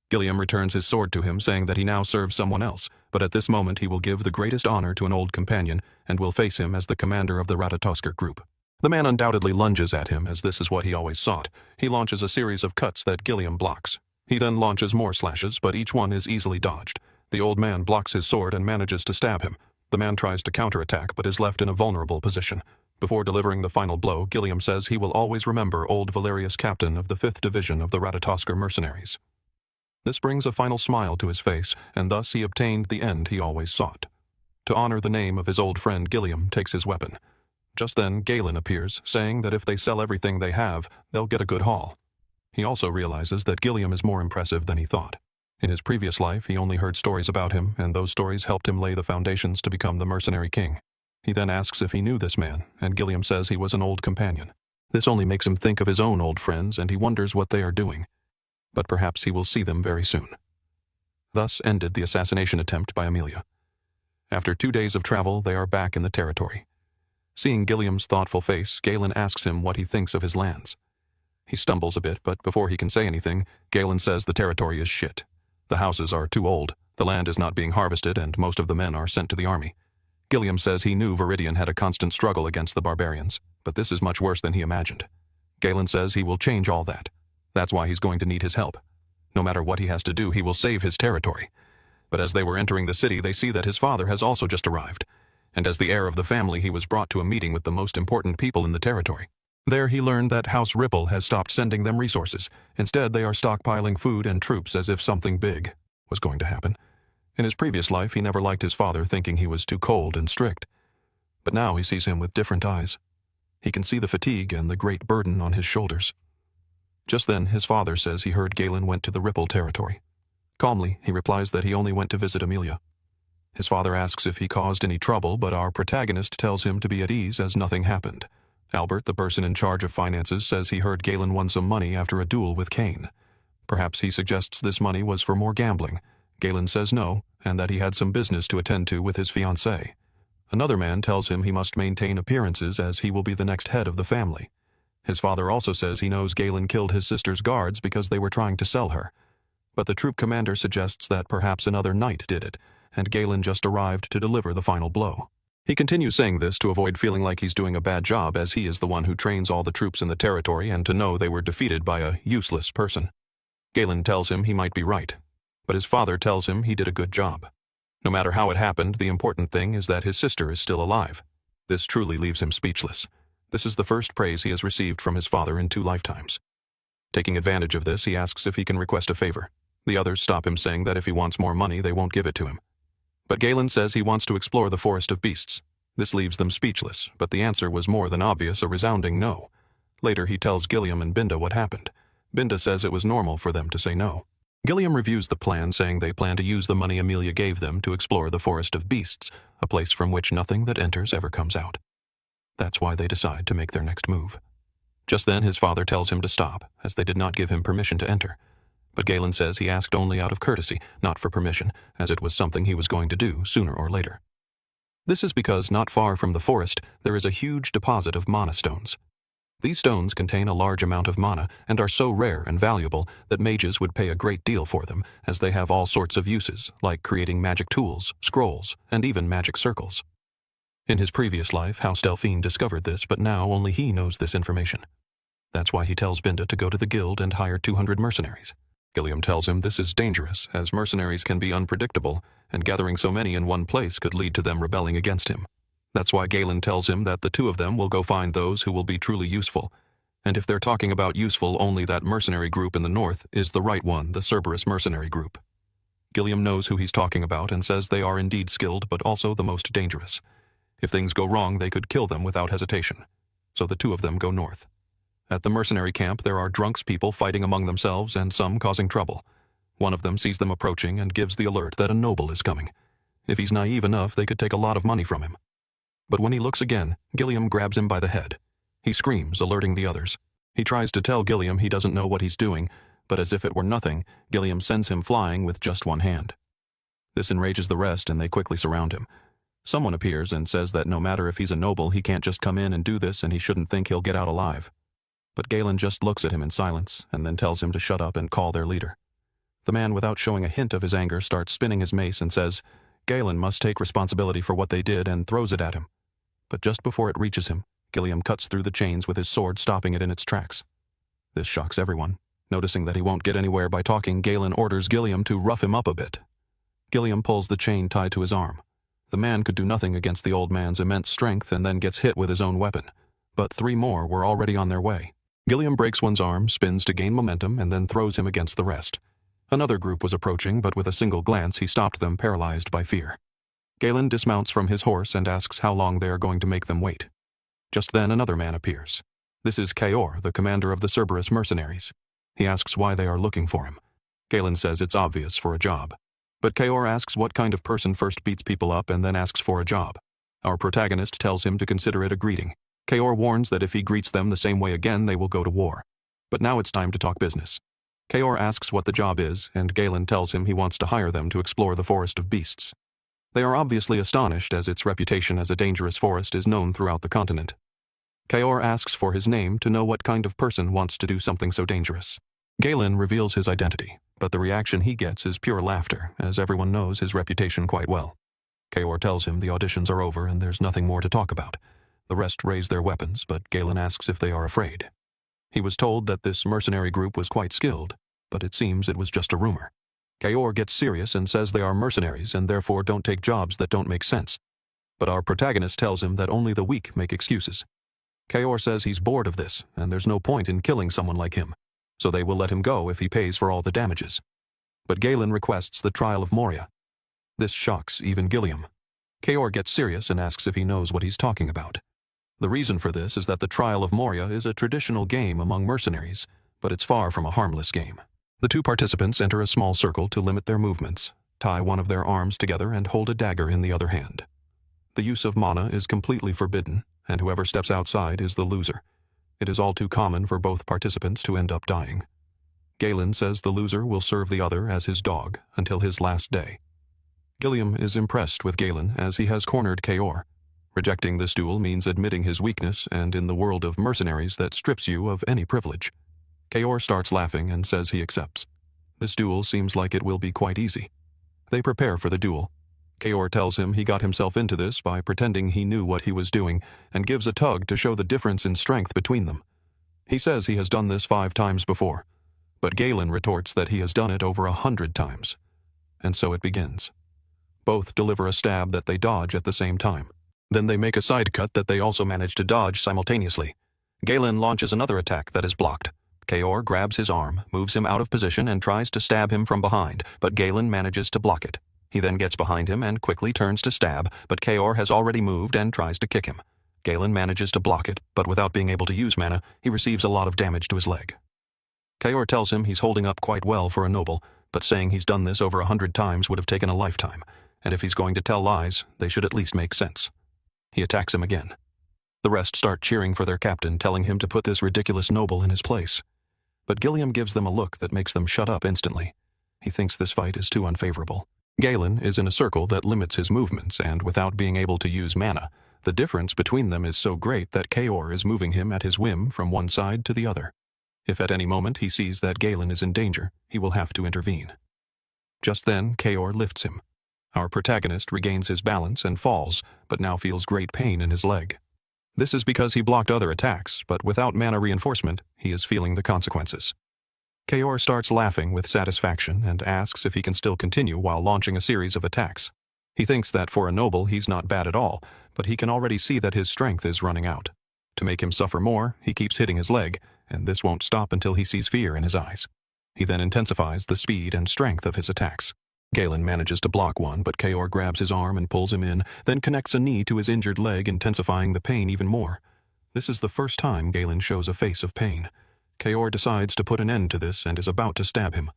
Gilliam returns his sword to him, saying that he now serves someone else, but at this moment he will give the greatest honor to an old companion and will face him as the commander of the Ratatoskr group. The man undoubtedly lunges at him, as this is what he always sought. He launches a series of cuts that Gilliam blocks. He then launches more slashes, but each one is easily dodged. The old man blocks his sword and manages to stab him. The man tries to counterattack, but is left in a vulnerable position. Before delivering the final blow, Gilliam says he will always remember old Valerius, captain of the 5th Division of the Ratatoskr Mercenaries. This brings a final smile to his face, and thus he obtained the end he always sought. To honor the name of his old friend, Gilliam takes his weapon. Just then, Galen appears, saying that if they sell everything they have, they'll get a good haul. He also realizes that Gilliam is more impressive than he thought. In his previous life, he only heard stories about him, and those stories helped him lay the foundations to become the Mercenary King. He then asks if he knew this man, and Gilliam says he was an old companion. This only makes him think of his own old friends, and he wonders what they are doing. But perhaps he will see them very soon. Thus ended the assassination attempt by Amelia. After 2 days of travel, they are back in the territory. Seeing Gilliam's thoughtful face, Galen asks him what he thinks of his lands. He stumbles a bit, but before he can say anything, Galen says the territory is shit. The houses are too old, the land is not being harvested, and most of the men are sent to the army. Gilliam says he knew Viridian had a constant struggle against the barbarians, but this is much worse than he imagined. Galen says he will change all that. That's why he's going to need his help. No matter what he has to do, he will save his territory. But as they were entering the city, they see that his father has also just arrived, and as the heir of the family, he was brought to a meeting with the most important people in the territory. There he learned that House Ripple has stopped sending them resources. Instead, they are stockpiling food and troops as if something big was going to happen. In his previous life, he never liked his father, thinking he was too cold and strict. But now he sees him with different eyes. He can see the fatigue and the great burden on his shoulders. Just then, his father says he heard Galen went to the Ripple territory. Calmly, he replies that he only went to visit Amelia. His father asks if he caused any trouble, but our protagonist tells him to be at ease as nothing happened. Albert, the person in charge of finances, says he heard Galen won some money after a duel with Cain. Perhaps he suggests this money was for more gambling. Galen says no, and that he had some business to attend to with his fiancée. Another man tells him he must maintain appearances as he will be the next head of the family. His father also says he knows Galen killed his sister's guards because they were trying to sell her. But the troop commander suggests that perhaps another knight did it, and Galen just arrived to deliver the final blow. He continues saying this to avoid feeling like he's doing a bad job, as he is the one who trains all the troops in the territory, and to know they were defeated by a useless person. Galen tells him he might be right, but his father tells him he did a good job. No matter how it happened, the important thing is that his sister is still alive. This truly leaves him speechless. This is the first praise he has received from his father in 2 lifetimes. Taking advantage of this, he asks if he can request a favor. The others stop him, saying that if he wants more money, they won't give it to him. But Galen says he wants to explore the Forest of Beasts. This leaves them speechless, but the answer was more than obvious, a resounding no. Later he tells Gilliam and Binda what happened. Binda says it was normal for them to say no. Gilliam reviews the plan, saying they plan to use the money Amelia gave them to explore the Forest of Beasts, a place from which nothing that enters ever comes out. That's why they decide to make their next move. Just then his father tells him to stop, as they did not give him permission to enter. But Galen says he asked only out of courtesy, not for permission, as it was something he was going to do sooner or later. This is because not far from the forest there is a huge deposit of mana stones. These stones contain a large amount of mana and are so rare and valuable that mages would pay a great deal for them, as they have all sorts of uses, like creating magic tools, scrolls, and even magic circles. In his previous life, House Delphine discovered this, but now only he knows this information. That's why he tells Binda to go to the guild and hire 200 mercenaries. Gilliam tells him this is dangerous, as mercenaries can be unpredictable, and gathering so many in one place could lead to them rebelling against him. That's why Galen tells him that the 2 of them will go find those who will be truly useful. And if they're talking about useful, only that mercenary group in the north is the right one, the Cerberus mercenary group. Gilliam knows who he's talking about and says they are indeed skilled, but also the most dangerous. If things go wrong, they could kill them without hesitation. So the 2 of them go north. At the mercenary camp, there are drunks people fighting among themselves and some causing trouble. One of them sees them approaching and gives the alert that a noble is coming. If he's naive enough, they could take a lot of money from him. But when he looks again, Gilliam grabs him by the head. He screams, alerting the others. He tries to tell Gilliam he doesn't know what he's doing, but as if it were nothing, Gilliam sends him flying with just one hand. This enrages the rest, and they quickly surround him. Someone appears and says that no matter if he's a noble, he can't just come in and do this, and he shouldn't think he'll get out alive. But Galen just looks at him in silence, and then tells him to shut up and call their leader. The man, without showing a hint of his anger, starts spinning his mace and says, Galen must take responsibility for what they did, and throws it at him. But just before it reaches him, Gilliam cuts through the chains with his sword, stopping it in its tracks. This shocks everyone. Noticing that he won't get anywhere by talking, Galen orders Gilliam to rough him up a bit. Gilliam pulls the chain tied to his arm. The man could do nothing against the old man's immense strength and then gets hit with his own weapon. But 3 more were already on their way. Gilliam breaks one's arm, spins to gain momentum, and then throws him against the rest. Another group was approaching, but with a single glance he stopped them, paralyzed by fear. Galen dismounts from his horse and asks how long they are going to make them wait. Just then another man appears. This is Kaor, the commander of the Cerberus mercenaries. He asks why they are looking for him. Galen says it's obvious, for a job. But Kaor asks what kind of person first beats people up and then asks for a job. Our protagonist tells him to consider it a greeting. Kaor warns that if he greets them the same way again, they will go to war. But now it's time to talk business. Kaor asks what the job is, and Galen tells him he wants to hire them to explore the forest of beasts. They are obviously astonished, as its reputation as a dangerous forest is known throughout the continent. Kaor asks for his name to know what kind of person wants to do something so dangerous. Galen reveals his identity, but the reaction he gets is pure laughter, as everyone knows his reputation quite well. Kaor tells him the auditions are over and there's nothing more to talk about. The rest raise their weapons, but Galen asks if they are afraid. He was told that this mercenary group was quite skilled, but it seems it was just a rumor. Kaor gets serious and says they are mercenaries and therefore don't take jobs that don't make sense. But our protagonist tells him that only the weak make excuses. Kaor says he's bored of this, and there's no point in killing someone like him, so they will let him go if he pays for all the damages. But Galen requests the trial of Moria. This shocks even Gilliam. Kaor gets serious and asks if he knows what he's talking about. The reason for this is that the trial of Moria is a traditional game among mercenaries, but it's far from a harmless game. The two participants enter a small circle to limit their movements, tie one of their arms together and hold a dagger in the other hand. The use of mana is completely forbidden, and whoever steps outside is the loser. It is all too common for both participants to end up dying. Galen says the loser will serve the other as his dog until his last day. Gilliam is impressed with Galen as he has cornered Kaor. Rejecting this duel means admitting his weakness, and in the world of mercenaries that strips you of any privilege. Kaor starts laughing and says he accepts. This duel seems like it will be quite easy. They prepare for the duel. Kaor tells him he got himself into this by pretending he knew what he was doing and gives a tug to show the difference in strength between them. He says he has done this 5 times before, but Galen retorts that he has done it over 100 times. And so it begins. Both deliver a stab that they dodge at the same time. Then they make a side cut that they also manage to dodge simultaneously. Galen launches another attack that is blocked. Kaor grabs his arm, moves him out of position and tries to stab him from behind, but Galen manages to block it. He then gets behind him and quickly turns to stab, but Kaor has already moved and tries to kick him. Galen manages to block it, but without being able to use mana, he receives a lot of damage to his leg. Kaor tells him he's holding up quite well for a noble, but saying he's done this over 100 times would have taken a lifetime, and if he's going to tell lies, they should at least make sense. He attacks him again. The rest start cheering for their captain, telling him to put this ridiculous noble in his place. But Gilliam gives them a look that makes them shut up instantly. He thinks this fight is too unfavorable. Galen is in a circle that limits his movements, and without being able to use mana, the difference between them is so great that Kaor is moving him at his whim from one side to the other. If at any moment he sees that Galen is in danger, he will have to intervene. Just then, Kaor lifts him. Our protagonist regains his balance and falls, but now feels great pain in his leg. This is because he blocked other attacks, but without mana reinforcement, he is feeling the consequences. Kaor starts laughing with satisfaction and asks if he can still continue while launching a series of attacks. He thinks that for a noble he's not bad at all, but he can already see that his strength is running out. To make him suffer more, he keeps hitting his leg, and this won't stop until he sees fear in his eyes. He then intensifies the speed and strength of his attacks. Galen manages to block one, but Kaor grabs his arm and pulls him in, then connects a knee to his injured leg, intensifying the pain even more. This is the first time Galen shows a face of pain. Kaor decides to put an end to this and is about to stab him.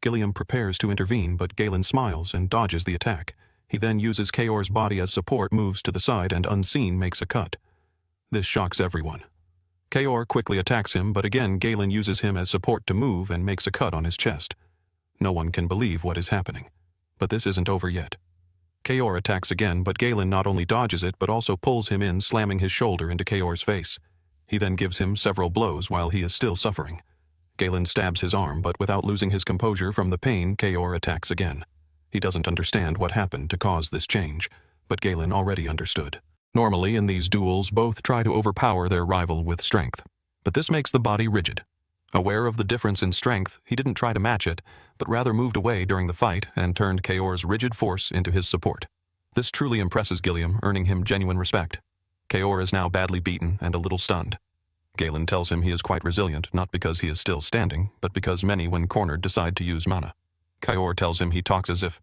Gilliam prepares to intervene, but Galen smiles and dodges the attack. He then uses Kaor's body as support, moves to the side, and unseen makes a cut. This shocks everyone. Kaor quickly attacks him, but again Galen uses him as support to move and makes a cut on his chest. No one can believe what is happening. But this isn't over yet. Kaor attacks again, but Galen not only dodges it but also pulls him in, slamming his shoulder into Kaor's face. He then gives him several blows while he is still suffering. Galen stabs his arm, but without losing his composure from the pain, Kaor attacks again. He doesn't understand what happened to cause this change, but Galen already understood. Normally in these duels, both try to overpower their rival with strength, but this makes the body rigid. Aware of the difference in strength, he didn't try to match it, but rather moved away during the fight and turned Kaor's rigid force into his support. This truly impresses Gilliam, earning him genuine respect. Kaor is now badly beaten and a little stunned. Galen tells him he is quite resilient, not because he is still standing, but because many, when cornered, decide to use mana. Kaor tells him he talks as if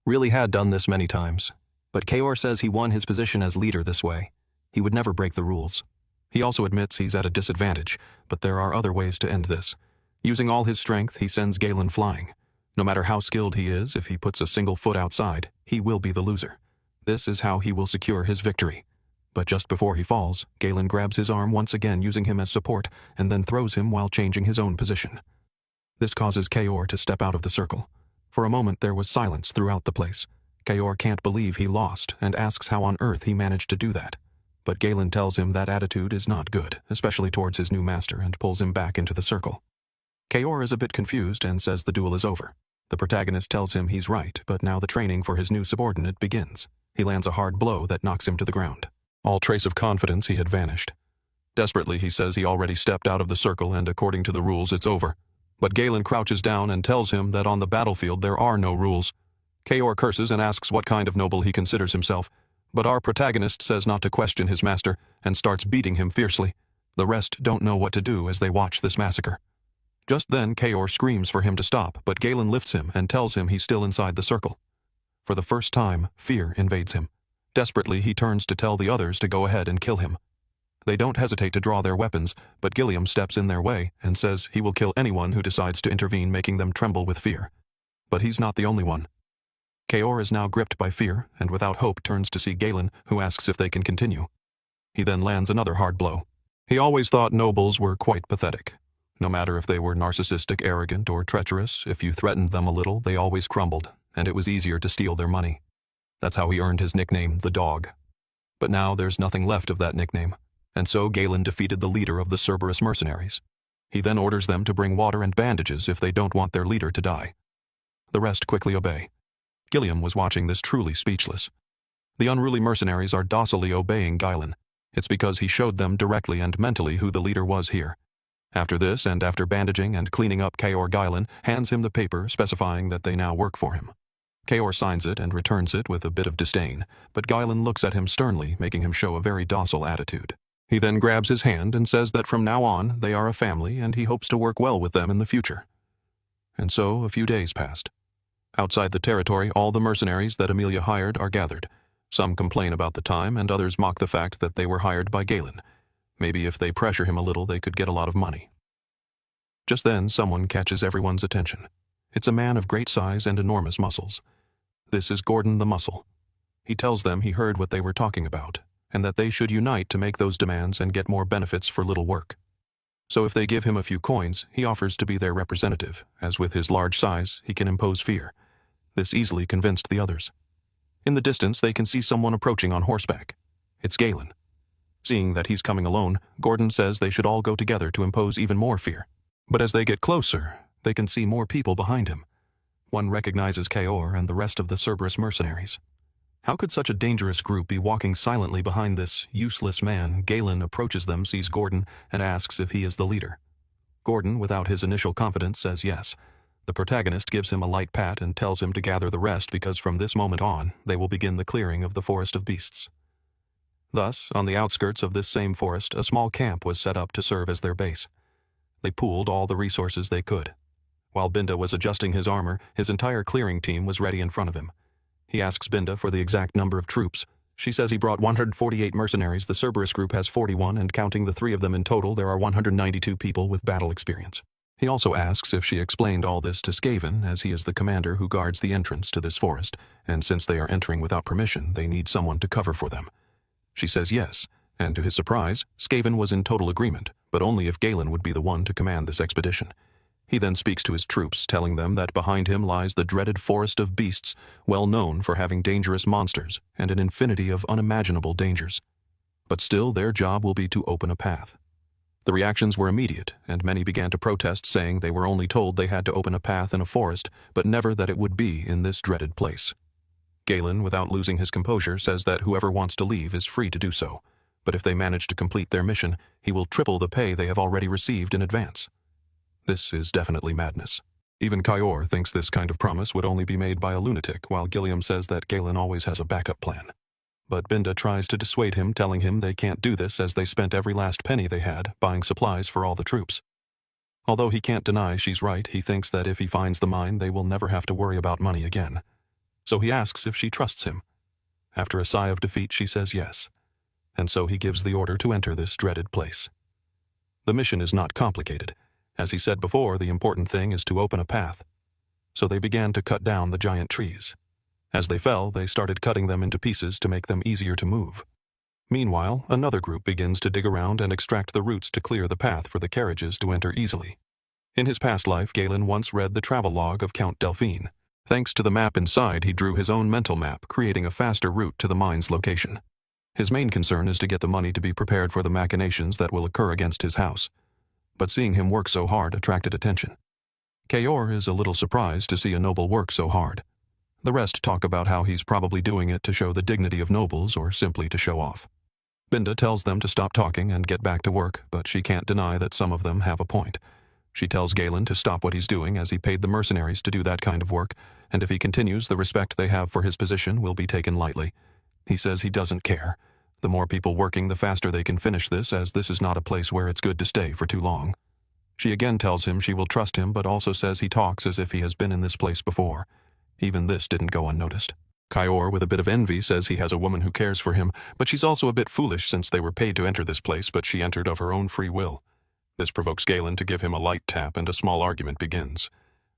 really had done this many times, but Kaor says he won his position as leader this way. He would never break the rules. He also admits he's at a disadvantage, but there are other ways to end this. Using all his strength, he sends Galen flying. No matter how skilled he is, if he puts a single foot outside, he will be the loser. This is how he will secure his victory. But just before he falls, Galen grabs his arm once again using him as support, and then throws him while changing his own position. This causes Kaor to step out of the circle. For a moment there was silence throughout the place. Kaor can't believe he lost, and asks how on earth he managed to do that. But Galen tells him that attitude is not good, especially towards his new master, and pulls him back into the circle. Kaor is a bit confused and says the duel is over. The protagonist tells him he's right, but now the training for his new subordinate begins. He lands a hard blow that knocks him to the ground. All trace of confidence he had vanished. Desperately, he says he already stepped out of the circle and according to the rules it's over. But Galen crouches down and tells him that on the battlefield there are no rules. Kaor curses and asks what kind of noble he considers himself, but our protagonist says not to question his master and starts beating him fiercely. The rest don't know what to do as they watch this massacre. Just then, Kaor screams for him to stop, but Galen lifts him and tells him he's still inside the circle. For the first time, fear invades him. Desperately, he turns to tell the others to go ahead and kill him. They don't hesitate to draw their weapons, but Gilliam steps in their way and says he will kill anyone who decides to intervene, making them tremble with fear. But he's not the only one. Kaor is now gripped by fear, and without hope turns to see Galen, who asks if they can continue. He then lands another hard blow. He always thought nobles were quite pathetic. No matter if they were narcissistic, arrogant, or treacherous, if you threatened them a little, they always crumbled, and it was easier to steal their money. That's how he earned his nickname, the Dog. But now there's nothing left of that nickname, and so Galen defeated the leader of the Cerberus mercenaries. He then orders them to bring water and bandages if they don't want their leader to die. The rest quickly obey. Gilliam was watching this truly speechless. The unruly mercenaries are docilely obeying Galen. It's because he showed them directly and mentally who the leader was here. After this, and after bandaging and cleaning up Kaor, Galen hands him the paper specifying that they now work for him. Kaor signs it and returns it with a bit of disdain, but Galen looks at him sternly, making him show a very docile attitude. He then grabs his hand and says that from now on they are a family and he hopes to work well with them in the future. And so a few days passed. Outside the territory, all the mercenaries that Amelia hired are gathered. Some complain about the time and others mock the fact that they were hired by Galen. Maybe if they pressure him a little, they could get a lot of money. Just then, someone catches everyone's attention. It's a man of great size and enormous muscles. This is Gordon the Muscle. He tells them he heard what they were talking about, and that they should unite to make those demands and get more benefits for little work. So if they give him a few coins, he offers to be their representative, as with his large size, he can impose fear. This easily convinced the others. In the distance, they can see someone approaching on horseback. It's Galen. Seeing that he's coming alone, Gordon says they should all go together to impose even more fear. But as they get closer, they can see more people behind him. One recognizes Kaor and the rest of the Cerberus mercenaries. How could such a dangerous group be walking silently behind this useless man? Galen approaches them, sees Gordon, and asks if he is the leader. Gordon, without his initial confidence, says yes. The protagonist gives him a light pat and tells him to gather the rest because from this moment on, they will begin the clearing of the forest of beasts. Thus, on the outskirts of this same forest, a small camp was set up to serve as their base. They pooled all the resources they could. While Binda was adjusting his armor, his entire clearing team was ready in front of him. He asks Binda for the exact number of troops. She says he brought 148 mercenaries, the Cerberus group has 41, and counting the 3 of them in total, there are 192 people with battle experience. He also asks if she explained all this to Skaven, as he is the commander who guards the entrance to this forest, and since they are entering without permission, they need someone to cover for them. She says yes, and to his surprise, Skaven was in total agreement, but only if Galen would be the one to command this expedition. He then speaks to his troops, telling them that behind him lies the dreaded forest of beasts, well known for having dangerous monsters and an infinity of unimaginable dangers. But still, their job will be to open a path. The reactions were immediate, and many began to protest, saying they were only told they had to open a path in a forest, but never that it would be in this dreaded place. Galen, without losing his composure, says that whoever wants to leave is free to do so, but if they manage to complete their mission, he will triple the pay they have already received in advance. This is definitely madness. Even Kaor thinks this kind of promise would only be made by a lunatic, while Gilliam says that Galen always has a backup plan. But Binda tries to dissuade him, telling him they can't do this as they spent every last penny they had buying supplies for all the troops. Although he can't deny she's right, he thinks that if he finds the mine, they will never have to worry about money again. So he asks if she trusts him. After a sigh of defeat, she says yes. and so he gives the order to enter this dreaded place. The mission is not complicated. As he said before, the important thing is to open a path. So they began to cut down the giant trees. As they fell, they started cutting them into pieces to make them easier to move. Meanwhile, another group begins to dig around and extract the roots to clear the path for the carriages to enter easily. In his past life, Galen once read the travel log of Count Delphine. Thanks to the map inside, he drew his own mental map, creating a faster route to the mine's location. His main concern is to get the money to be prepared for the machinations that will occur against his house. But seeing him work so hard attracted attention. Kaor is a little surprised to see a noble work so hard. The rest talk about how he's probably doing it to show the dignity of nobles or simply to show off. Binda tells them to stop talking and get back to work, but she can't deny that some of them have a point. She tells Galen to stop what he's doing as he paid the mercenaries to do that kind of work, and if he continues, the respect they have for his position will be taken lightly. He says he doesn't care. The more people working, the faster they can finish this, as this is not a place where it's good to stay for too long. She again tells him she will trust him, but also says he talks as if he has been in this place before. Even this didn't go unnoticed. Kaor, with a bit of envy, says he has a woman who cares for him, but she's also a bit foolish since they were paid to enter this place, but she entered of her own free will. This provokes Galen to give him a light tap, and a small argument begins.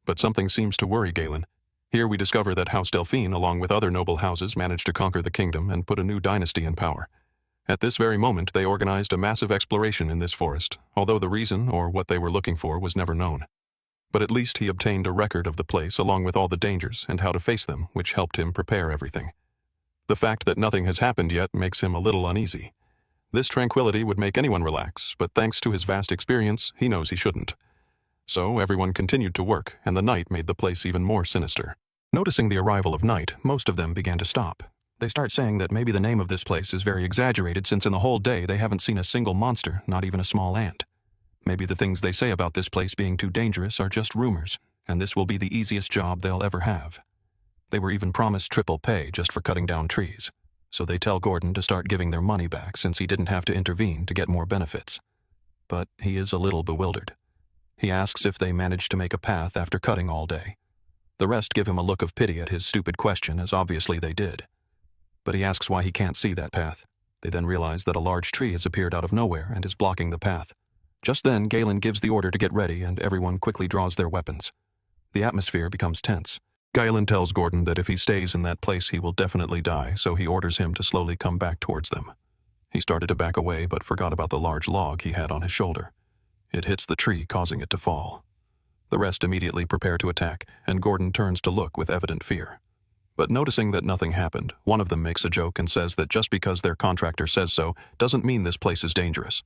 But something seems to worry Galen. Here we discover that House Delphine, along with other noble houses, managed to conquer the kingdom and put a new dynasty in power. At this very moment, they organized a massive exploration in this forest, although the reason, or what they were looking for, was never known. But at least he obtained a record of the place along with all the dangers and how to face them, which helped him prepare everything. The fact that nothing has happened yet makes him a little uneasy. This tranquility would make anyone relax, but thanks to his vast experience, he knows he shouldn't. So everyone continued to work, and the night made the place even more sinister. Noticing the arrival of night, most of them began to stop. They start saying that maybe the name of this place is very exaggerated since in the whole day they haven't seen a single monster, not even a small ant. Maybe the things they say about this place being too dangerous are just rumors, and this will be the easiest job they'll ever have. They were even promised triple pay just for cutting down trees, so they tell Gordon to start giving their money back since he didn't have to intervene to get more benefits. But he is a little bewildered. He asks if they managed to make a path after cutting all day. The rest give him a look of pity at his stupid question, as obviously they did. But he asks why he can't see that path. They then realize that a large tree has appeared out of nowhere and is blocking the path. Just then, Galen gives the order to get ready, and everyone quickly draws their weapons. The atmosphere becomes tense. Galen tells Gordon that if he stays in that place, he will definitely die, so he orders him to slowly come back towards them. He started to back away, but forgot about the large log he had on his shoulder. It hits the tree, causing it to fall. The rest immediately prepare to attack, and Gordon turns to look with evident fear. But noticing that nothing happened, one of them makes a joke and says that just because their contractor says so doesn't mean this place is dangerous.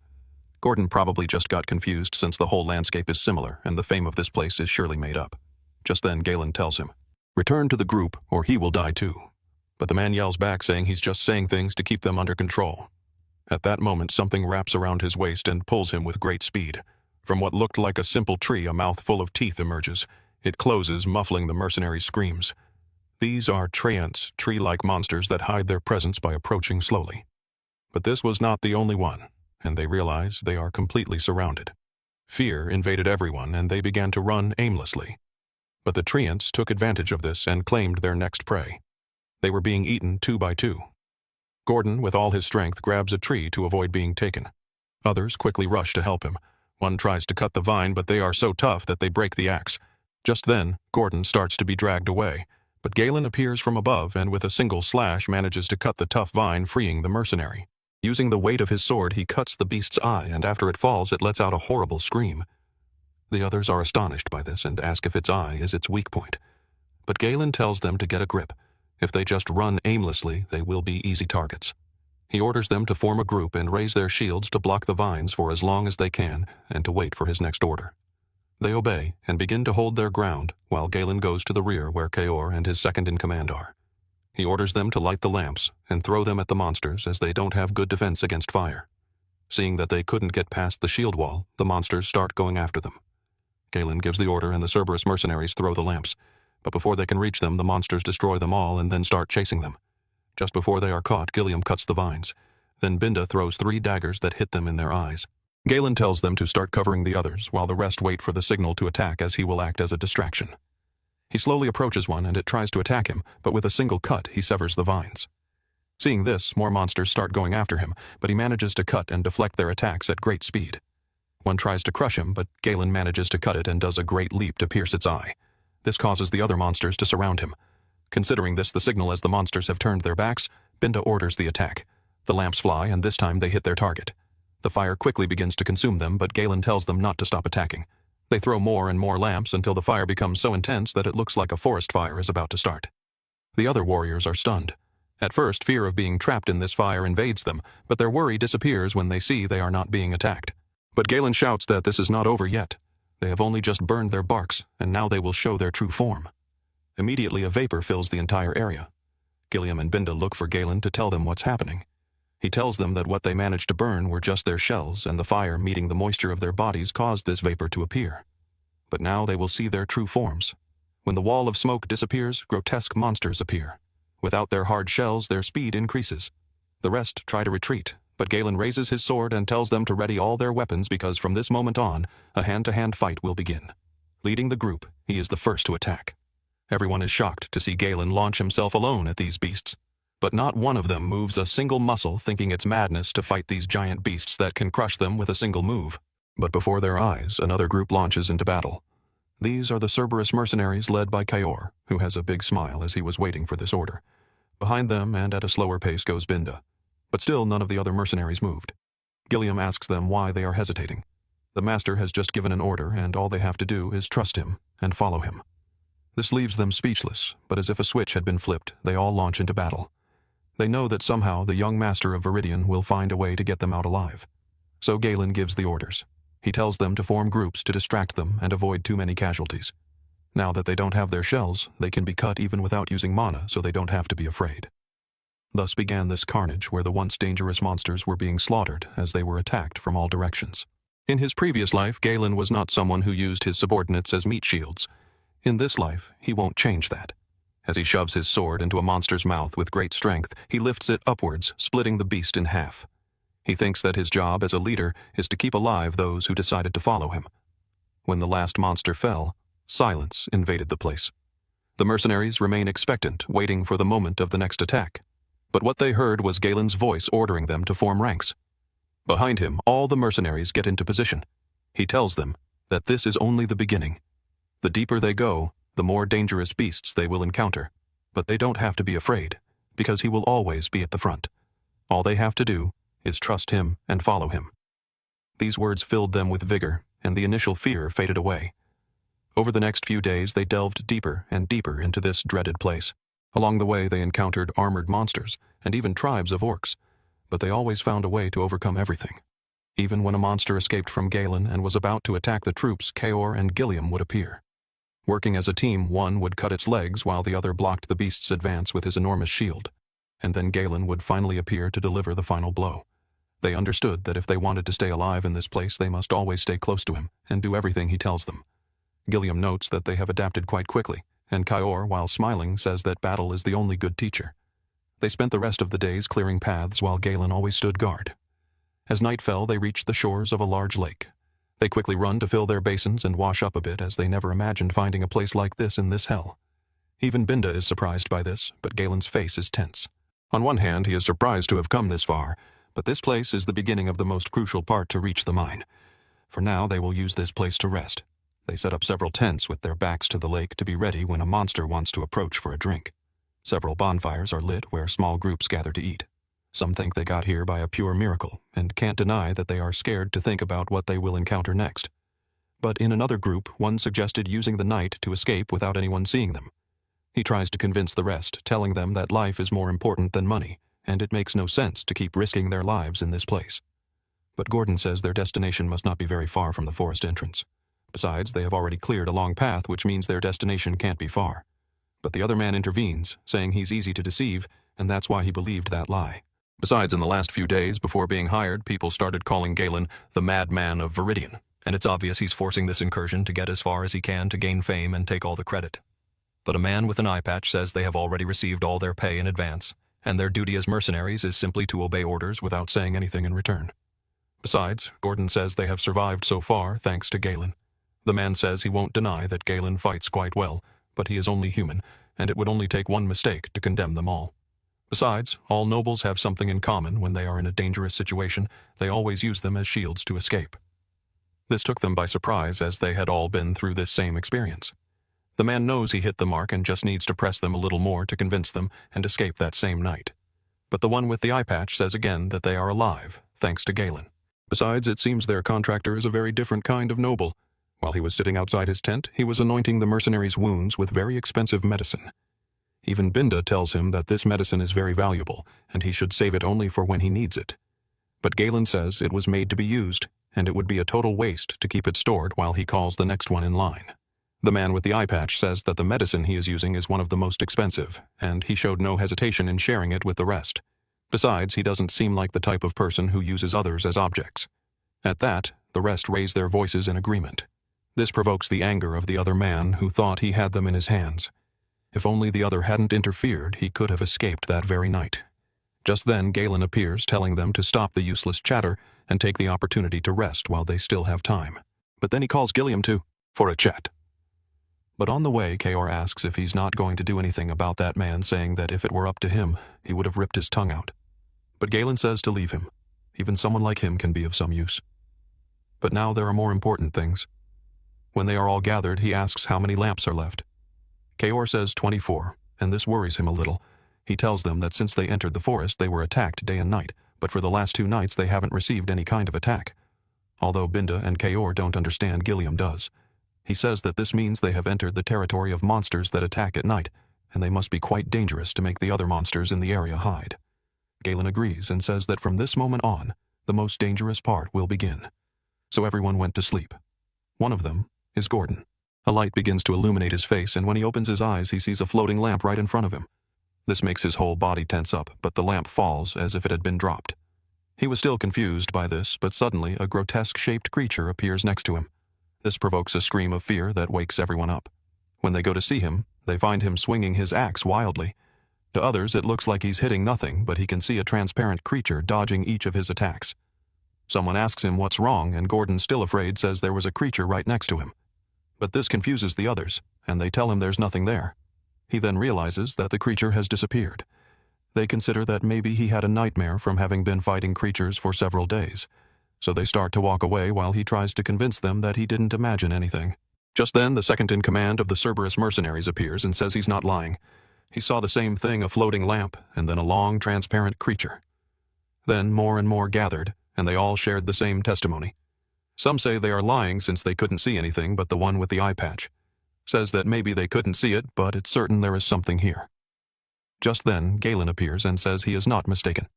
Gordon probably just got confused since the whole landscape is similar and the fame of this place is surely made up. Just then Galen tells him, "Return to the group or he will die too." But the man yells back saying he's just saying things to keep them under control. At that moment something wraps around his waist and pulls him with great speed. From what looked like a simple tree, a mouth full of teeth emerges. It closes, muffling the mercenary's screams. These are treants, tree-like monsters that hide their presence by approaching slowly. But this was not the only one, and they realize they are completely surrounded. Fear invaded everyone, and they began to run aimlessly. But the treants took advantage of this and claimed their next prey. They were being eaten 2 by 2. Gordon, with all his strength, grabs a tree to avoid being taken. Others quickly rush to help him. One tries to cut the vine, but they are so tough that they break the axe. Just then, Gordon starts to be dragged away. But Galen appears from above and with a single slash manages to cut the tough vine, freeing the mercenary. Using the weight of his sword, he cuts the beast's eye, and after it falls, it lets out a horrible scream. The others are astonished by this and ask if its eye is its weak point. But Galen tells them to get a grip. If they just run aimlessly, they will be easy targets. He orders them to form a group and raise their shields to block the vines for as long as they can and to wait for his next order. They obey and begin to hold their ground while Galen goes to the rear where Kaor and his second-in-command are. He orders them to light the lamps and throw them at the monsters as they don't have good defense against fire. Seeing that they couldn't get past the shield wall, the monsters start going after them. Galen gives the order and the Cerberus mercenaries throw the lamps, but before they can reach them, the monsters destroy them all and then start chasing them. Just before they are caught, Gilliam cuts the vines. Then Binda throws 3 daggers that hit them in their eyes. Galen tells them to start covering the others, while the rest wait for the signal to attack as he will act as a distraction. He slowly approaches one and it tries to attack him, but with a single cut he severs the vines. Seeing this, more monsters start going after him, but he manages to cut and deflect their attacks at great speed. One tries to crush him, but Galen manages to cut it and does a great leap to pierce its eye. This causes the other monsters to surround him. Considering this the signal as the monsters have turned their backs, Binda orders the attack. The lamps fly, and this time they hit their target. The fire quickly begins to consume them, but Galen tells them not to stop attacking. They throw more and more lamps until the fire becomes so intense that it looks like a forest fire is about to start. The other warriors are stunned. At first, fear of being trapped in this fire invades them, but their worry disappears when they see they are not being attacked. But Galen shouts that this is not over yet. They have only just burned their barks, and now they will show their true form. Immediately, a vapor fills the entire area. Gilliam and Binda look for Galen to tell them what's happening. He tells them that what they managed to burn were just their shells, and the fire meeting the moisture of their bodies caused this vapor to appear. But now they will see their true forms. When the wall of smoke disappears, grotesque monsters appear. Without their hard shells, their speed increases. The rest try to retreat, but Galen raises his sword and tells them to ready all their weapons because from this moment on, a hand-to-hand fight will begin. Leading the group, he is the first to attack. Everyone is shocked to see Galen launch himself alone at these beasts. But not one of them moves a single muscle, thinking it's madness to fight these giant beasts that can crush them with a single move. But before their eyes, another group launches into battle. These are the Cerberus mercenaries led by Kaor, who has a big smile as he was waiting for this order. Behind them, and at a slower pace, goes Binda. But still none of the other mercenaries moved. Gilliam asks them why they are hesitating. The master has just given an order, and all they have to do is trust him and follow him. This leaves them speechless, but as if a switch had been flipped, they all launch into battle. They know that somehow the young master of Viridian will find a way to get them out alive. So Galen gives the orders. He tells them to form groups to distract them and avoid too many casualties. Now that they don't have their shells, they can be cut even without using mana, so they don't have to be afraid. Thus began this carnage where the once dangerous monsters were being slaughtered as they were attacked from all directions. In his previous life, Galen was not someone who used his subordinates as meat shields. In this life, he won't change that. As he shoves his sword into a monster's mouth with great strength, he lifts it upwards, splitting the beast in half. He thinks that his job as a leader is to keep alive those who decided to follow him. When the last monster fell, silence invaded the place. The mercenaries remain expectant, waiting for the moment of the next attack. But what they heard was Galen's voice ordering them to form ranks. Behind him, all the mercenaries get into position. He tells them that this is only the beginning. The deeper they go, the more dangerous beasts they will encounter. But they don't have to be afraid, because he will always be at the front. All they have to do is trust him and follow him. These words filled them with vigor, and the initial fear faded away. Over the next few days, they delved deeper and deeper into this dreaded place. Along the way, they encountered armored monsters and even tribes of orcs, but they always found a way to overcome everything. Even when a monster escaped from Galen and was about to attack the troops, Kaor and Gilliam would appear. Working as a team, one would cut its legs while the other blocked the beast's advance with his enormous shield, and then Galen would finally appear to deliver the final blow. They understood that if they wanted to stay alive in this place, they must always stay close to him and do everything he tells them. Gilliam notes that they have adapted quite quickly, and Kaor, while smiling, says that battle is the only good teacher. They spent the rest of the days clearing paths while Galen always stood guard. As night fell, they reached the shores of a large lake. They quickly run to fill their basins and wash up a bit, as they never imagined finding a place like this in this hell. Even Binda is surprised by this, but Galen's face is tense. On one hand, he is surprised to have come this far, but this place is the beginning of the most crucial part to reach the mine. For now, they will use this place to rest. They set up several tents with their backs to the lake to be ready when a monster wants to approach for a drink. Several bonfires are lit where small groups gather to eat. Some think they got here by a pure miracle, and can't deny that they are scared to think about what they will encounter next. But in another group, one suggested using the night to escape without anyone seeing them. He tries to convince the rest, telling them that life is more important than money, and it makes no sense to keep risking their lives in this place. But Gordon says their destination must not be very far from the forest entrance. Besides, they have already cleared a long path, which means their destination can't be far. But the other man intervenes, saying he's easy to deceive, and that's why he believed that lie. Besides, in the last few days before being hired, people started calling Galen the madman of Viridian, and it's obvious he's forcing this incursion to get as far as he can to gain fame and take all the credit. But a man with an eye patch says they have already received all their pay in advance, and their duty as mercenaries is simply to obey orders without saying anything in return. Besides, Gordon says they have survived so far thanks to Galen. The man says he won't deny that Galen fights quite well, but he is only human, and it would only take one mistake to condemn them all. Besides, all nobles have something in common. When they are in a dangerous situation, they always use them as shields to escape. This took them by surprise, as they had all been through this same experience. The man knows he hit the mark and just needs to press them a little more to convince them and escape that same night. But the one with the eye patch says again that they are alive, thanks to Galen. Besides, it seems their contractor is a very different kind of noble. While he was sitting outside his tent, he was anointing the mercenary's wounds with very expensive medicine. Even Binda tells him that this medicine is very valuable, and he should save it only for when he needs it. But Galen says it was made to be used, and it would be a total waste to keep it stored while he calls the next one in line. The man with the eye patch says that the medicine he is using is one of the most expensive, and he showed no hesitation in sharing it with the rest. Besides, he doesn't seem like the type of person who uses others as objects. At that, the rest raise their voices in agreement. This provokes the anger of the other man, who thought he had them in his hands. If only the other hadn't interfered, he could have escaped that very night. Just then, Galen appears, telling them to stop the useless chatter and take the opportunity to rest while they still have time. But then he calls Gilliam for a chat. But on the way, Kaor asks if he's not going to do anything about that man, saying that if it were up to him, he would have ripped his tongue out. But Galen says to leave him. Even someone like him can be of some use. But now there are more important things. When they are all gathered, he asks how many lamps are left. Kaor says 24, and this worries him a little. He tells them that since they entered the forest, they were attacked day and night, but for the last 2 nights they haven't received any kind of attack. Although Binda and Kaor don't understand, Gilliam does. He says that this means they have entered the territory of monsters that attack at night, and they must be quite dangerous to make the other monsters in the area hide. Galen agrees and says that from this moment on, the most dangerous part will begin. So everyone went to sleep. One of them is Gordon. A light begins to illuminate his face, and when he opens his eyes, he sees a floating lamp right in front of him. This makes his whole body tense up, but the lamp falls as if it had been dropped. He was still confused by this, but suddenly a grotesque-shaped creature appears next to him. This provokes a scream of fear that wakes everyone up. When they go to see him, they find him swinging his axe wildly. To others, it looks like he's hitting nothing, but he can see a transparent creature dodging each of his attacks. Someone asks him what's wrong, and Gordon, still afraid, says there was a creature right next to him. But this confuses the others, and they tell him there's nothing there. He then realizes that the creature has disappeared. They consider that maybe he had a nightmare from having been fighting creatures for several days. So they start to walk away while he tries to convince them that he didn't imagine anything. Just then, the second in command of the Cerberus mercenaries appears and says he's not lying. He saw the same thing, a floating lamp, and then a long, transparent creature. Then more and more gathered, and they all shared the same testimony. Some say they are lying since they couldn't see anything, but the one with the eye patch says that maybe they couldn't see it, but it's certain there is something here. Just then, Galen appears and says he is not mistaken.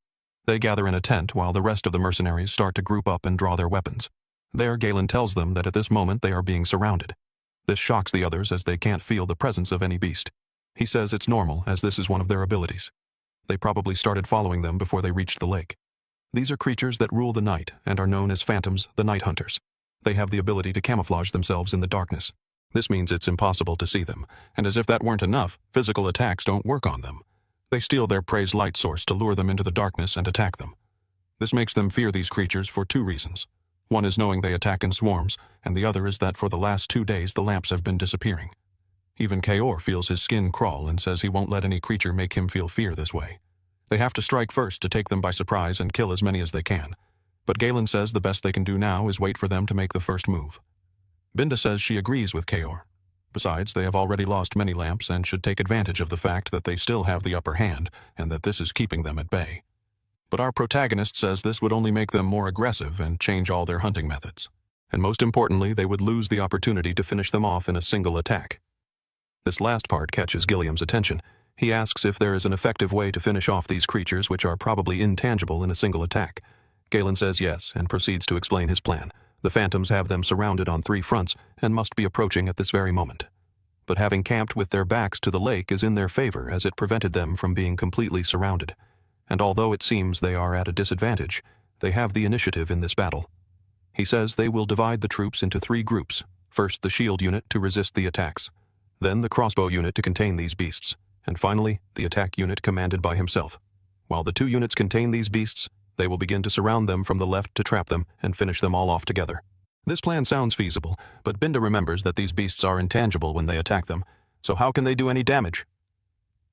They gather in a tent while the rest of the mercenaries start to group up and draw their weapons. There, Galen tells them that at this moment they are being surrounded. This shocks the others as they can't feel the presence of any beast. He says it's normal, as this is one of their abilities. They probably started following them before they reached the lake. These are creatures that rule the night and are known as phantoms, the night hunters. They have the ability to camouflage themselves in the darkness. This means it's impossible to see them, and as if that weren't enough, physical attacks don't work on them. They steal their prey's light source to lure them into the darkness and attack them. This makes them fear these creatures for 2 reasons. One is knowing they attack in swarms, and the other is that for the last 2 days the lamps have been disappearing. Even Kaor feels his skin crawl and says he won't let any creature make him feel fear this way. They have to strike first to take them by surprise and kill as many as they can. But Galen says the best they can do now is wait for them to make the first move. Binda says she agrees with Kaor. Besides, they have already lost many lamps and should take advantage of the fact that they still have the upper hand and that this is keeping them at bay. But our protagonist says this would only make them more aggressive and change all their hunting methods. And most importantly, they would lose the opportunity to finish them off in a single attack. This last part catches Gilliam's attention. He asks if there is an effective way to finish off these creatures, which are probably intangible, in a single attack. Galen says yes and proceeds to explain his plan. The phantoms have them surrounded on 3 fronts and must be approaching at this very moment. But having camped with their backs to the lake is in their favor, as it prevented them from being completely surrounded. And although it seems they are at a disadvantage, they have the initiative in this battle. He says they will divide the troops into 3 groups. First, the shield unit to resist the attacks. Then the crossbow unit to contain these beasts. And finally, the attack unit commanded by himself. While the 2 units contain these beasts, they will begin to surround them from the left to trap them and finish them all off together. This plan sounds feasible, but Binda remembers that these beasts are intangible when they attack them, so how can they do any damage?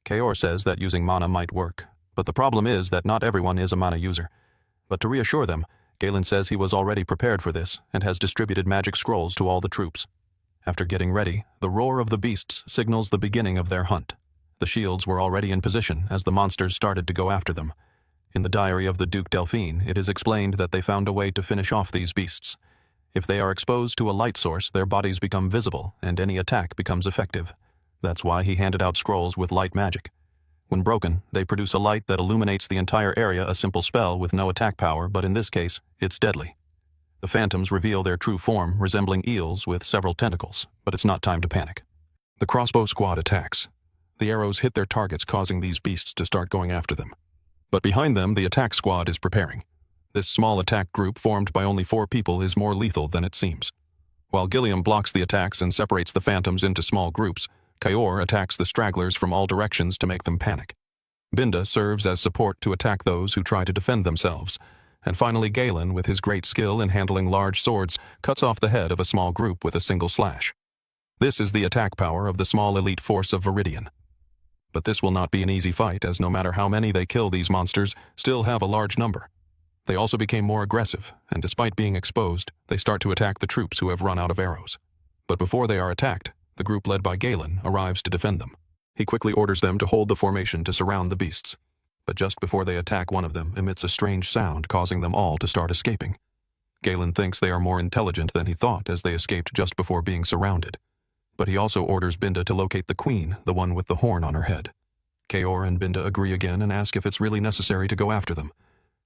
Kaor says that using mana might work, But the problem is that not everyone is a mana user. But to reassure them, Galen says he was already prepared for this and has distributed magic scrolls to all the troops. After getting ready, the roar of the beasts signals the beginning of their hunt. The shields were already in position as the monsters started to go after them. In the diary of the Duke Delphine, it is explained that they found a way to finish off these beasts. If they are exposed to a light source, their bodies become visible, and any attack becomes effective. That's why he handed out scrolls with light magic. When broken, they produce a light that illuminates the entire area, a simple spell with no attack power, but in this case, it's deadly. The phantoms reveal their true form, resembling eels with several tentacles, but it's not time to panic. The crossbow squad attacks. The arrows hit their targets, causing these beasts to start going after them. But behind them, the attack squad is preparing. This small attack group, formed by only 4 people, is more lethal than it seems. While Gilliam blocks the attacks and separates the phantoms into small groups, Kayor attacks the stragglers from all directions to make them panic. Binda serves as support to attack those who try to defend themselves. And finally, Galen, with his great skill in handling large swords, cuts off the head of a small group with a single slash. This is the attack power of the small elite force of Viridian. But this will not be an easy fight, as no matter how many they kill, these monsters still have a large number. They also became more aggressive, and despite being exposed, they start to attack the troops who have run out of arrows. But before they are attacked, the group led by Galen arrives to defend them. He quickly orders them to hold the formation to surround the beasts. But just before they attack, one of them emits a strange sound, causing them all to start escaping. Galen thinks they are more intelligent than he thought, as they escaped just before being surrounded. But he also orders Binda to locate the queen, the one with the horn on her head. Kayor and Binda agree again and ask if it's really necessary to go after them.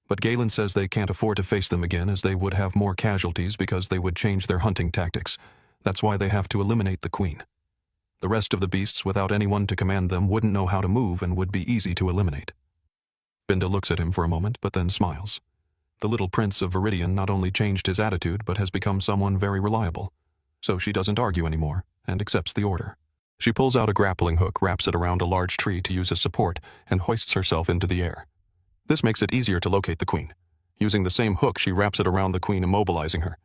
But Galen says they can't afford to face them again, as they would have more casualties because they would change their hunting tactics. That's why they have to eliminate the queen. The rest of the beasts, without anyone to command them, wouldn't know how to move and would be easy to eliminate. Binda looks at him for a moment, but then smiles. The little prince of Viridian not only changed his attitude, but has become someone very reliable. So she doesn't argue anymore, and accepts the order. She pulls out a grappling hook, wraps it around a large tree to use as support, and hoists herself into the air. This makes it easier to locate the queen. Using the same hook, she wraps it around the queen, immobilizing her.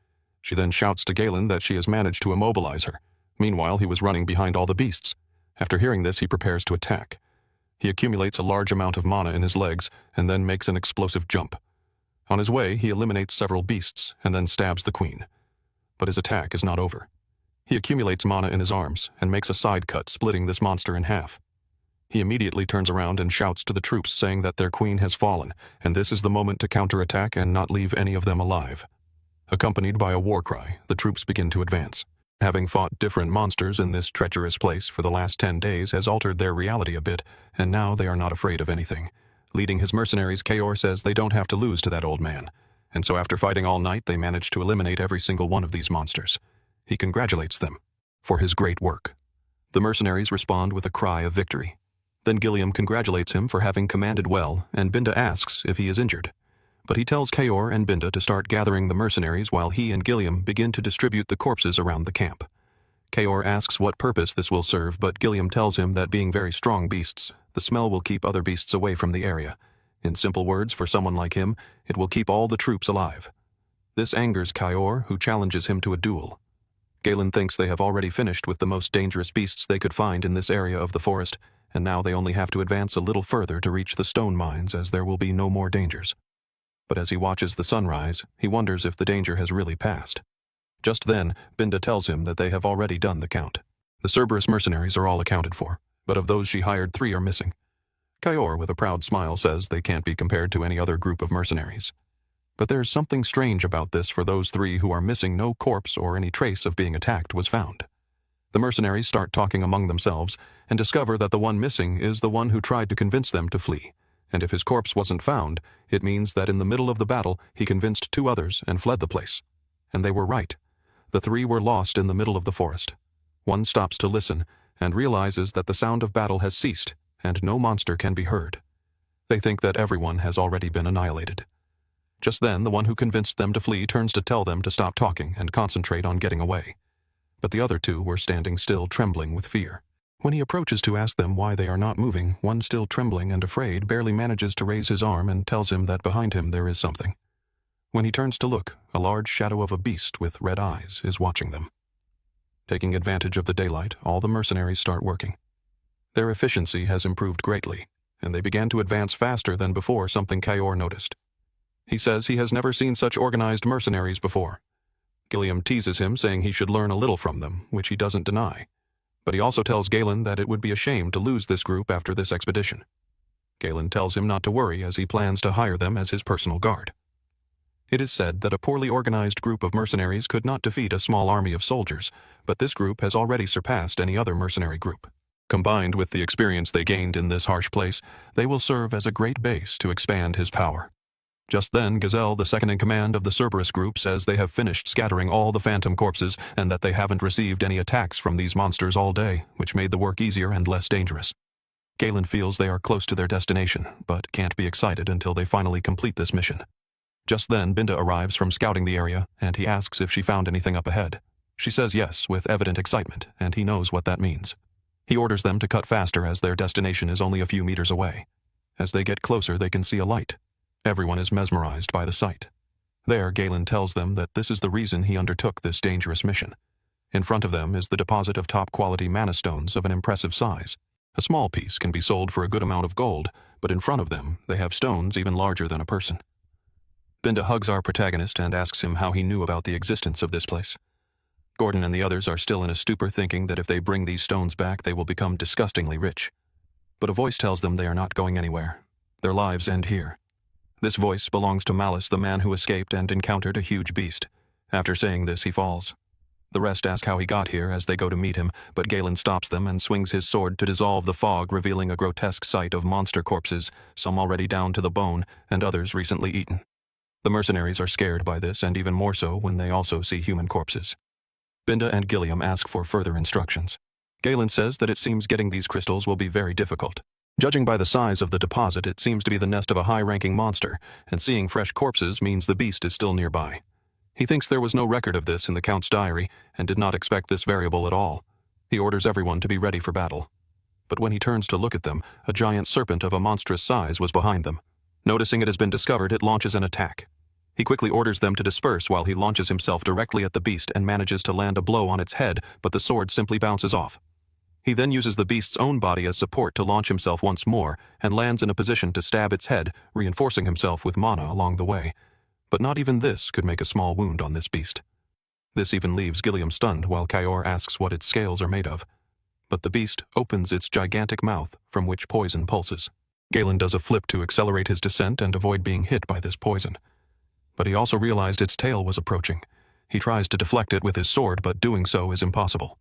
She then shouts to Galen that she has managed to immobilize her. Meanwhile, he was running behind all the beasts. After hearing this, he prepares to attack. He accumulates a large amount of mana in his legs and then makes an explosive jump. On his way, he eliminates several beasts and then stabs the queen. But his attack is not over. He accumulates mana in his arms and makes a side cut, splitting this monster in half. He immediately turns around and shouts to the troops, saying that their queen has fallen, and this is the moment to counterattack and not leave any of them alive. Accompanied by a war cry, the troops begin to advance. Having fought different monsters in this treacherous place for the last 10 days has altered their reality a bit, and now they are not afraid of anything. Leading his mercenaries, Kayor says they don't have to lose to that old man, and so after fighting all night, they manage to eliminate every single one of these monsters. He congratulates them for his great work. The mercenaries respond with a cry of victory. Then Gilliam congratulates him for having commanded well, and Binda asks if he is injured. But he tells Kayor and Binda to start gathering the mercenaries while he and Gilliam begin to distribute the corpses around the camp. Kayor asks what purpose this will serve, but Gilliam tells him that being very strong beasts, the smell will keep other beasts away from the area. In simple words, for someone like him, it will keep all the troops alive. This angers Kayor, who challenges him to a duel. Galen thinks they have already finished with the most dangerous beasts they could find in this area of the forest, and now they only have to advance a little further to reach the stone mines, as there will be no more dangers. But as he watches the sunrise, he wonders if the danger has really passed. Just then, Binda tells him that they have already done the count. The Cerberus mercenaries are all accounted for, but of those she hired, 3 are missing. Kayor, with a proud smile, says they can't be compared to any other group of mercenaries. But there's something strange about this. For those 3 who are missing, no corpse or any trace of being attacked was found. The mercenaries start talking among themselves and discover that the one missing is the one who tried to convince them to flee. And if his corpse wasn't found, it means that in the middle of the battle, he convinced 2 others and fled the place. And they were right. The 3 were lost in the middle of the forest. One stops to listen and realizes that the sound of battle has ceased and no monster can be heard. They think that everyone has already been annihilated. Just then, the one who convinced them to flee turns to tell them to stop talking and concentrate on getting away. But the other 2 were standing still, trembling with fear. When he approaches to ask them why they are not moving, one, still trembling and afraid, barely manages to raise his arm and tells him that behind him there is something. When he turns to look, a large shadow of a beast with red eyes is watching them. Taking advantage of the daylight, all the mercenaries start working. Their efficiency has improved greatly, and they began to advance faster than before, something Kayor noticed. He says he has never seen such organized mercenaries before. Gilliam teases him, saying he should learn a little from them, which he doesn't deny. But he also tells Galen that it would be a shame to lose this group after this expedition. Galen tells him not to worry, as he plans to hire them as his personal guard. It is said that a poorly organized group of mercenaries could not defeat a small army of soldiers, but this group has already surpassed any other mercenary group. Combined with the experience they gained in this harsh place, they will serve as a great base to expand his power. Just then, Gazelle, the second-in-command of the Cerberus group, says they have finished scattering all the phantom corpses and that they haven't received any attacks from these monsters all day, which made the work easier and less dangerous. Galen feels they are close to their destination, but can't be excited until they finally complete this mission. Just then, Binda arrives from scouting the area, and he asks if she found anything up ahead. She says yes, with evident excitement, and he knows what that means. He orders them to cut faster as their destination is only a few meters away. As they get closer, they can see a light. Everyone is mesmerized by the sight. There, Galen tells them that this is the reason he undertook this dangerous mission. In front of them is the deposit of top-quality mana stones of an impressive size. A small piece can be sold for a good amount of gold, but in front of them, they have stones even larger than a person. Binda hugs our protagonist and asks him how he knew about the existence of this place. Gordon and the others are still in a stupor, thinking that if they bring these stones back, they will become disgustingly rich. But a voice tells them they are not going anywhere. Their lives end here. This voice belongs to Malice, the man who escaped and encountered a huge beast. After saying this, he falls. The rest ask how he got here as they go to meet him, but Galen stops them and swings his sword to dissolve the fog, revealing a grotesque sight of monster corpses, some already down to the bone, and others recently eaten. The mercenaries are scared by this, and even more so when they also see human corpses. Binda and Gilliam ask for further instructions. Galen says that it seems getting these crystals will be very difficult. Judging by the size of the deposit, it seems to be the nest of a high-ranking monster, and seeing fresh corpses means the beast is still nearby. He thinks there was no record of this in the Count's diary, and did not expect this variable at all. He orders everyone to be ready for battle. But when he turns to look at them, a giant serpent of a monstrous size was behind them. Noticing it has been discovered, it launches an attack. He quickly orders them to disperse while he launches himself directly at the beast and manages to land a blow on its head, but the sword simply bounces off. He then uses the beast's own body as support to launch himself once more, and lands in a position to stab its head, reinforcing himself with mana along the way. But not even this could make a small wound on this beast. This even leaves Gilliam stunned while Kayor asks what its scales are made of. But the beast opens its gigantic mouth, from which poison pulses. Galen does a flip to accelerate his descent and avoid being hit by this poison. But he also realized its tail was approaching. He tries to deflect it with his sword, but doing so is impossible.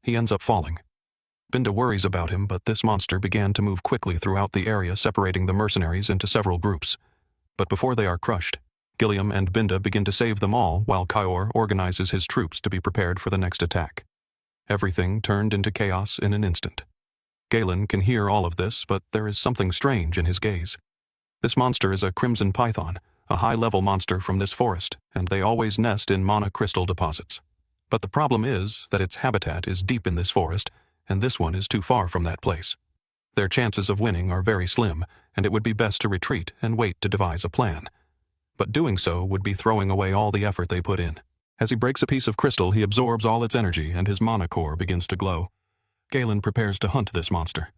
He ends up falling. Binda worries about him, but this monster began to move quickly throughout the area, separating the mercenaries into several groups. But before they are crushed, Gilliam and Binda begin to save them all, while Kayor organizes his troops to be prepared for the next attack. Everything turned into chaos in an instant. Galen can hear all of this, but there is something strange in his gaze. This monster is a crimson python, a high-level monster from this forest, and they always nest in mana crystal deposits. But the problem is that its habitat is deep in this forest, and this one is too far from that place. Their chances of winning are very slim, and it would be best to retreat and wait to devise a plan. But doing so would be throwing away all the effort they put in. As he breaks a piece of crystal, he absorbs all its energy, and his mana core begins to glow. Galen prepares to hunt this monster.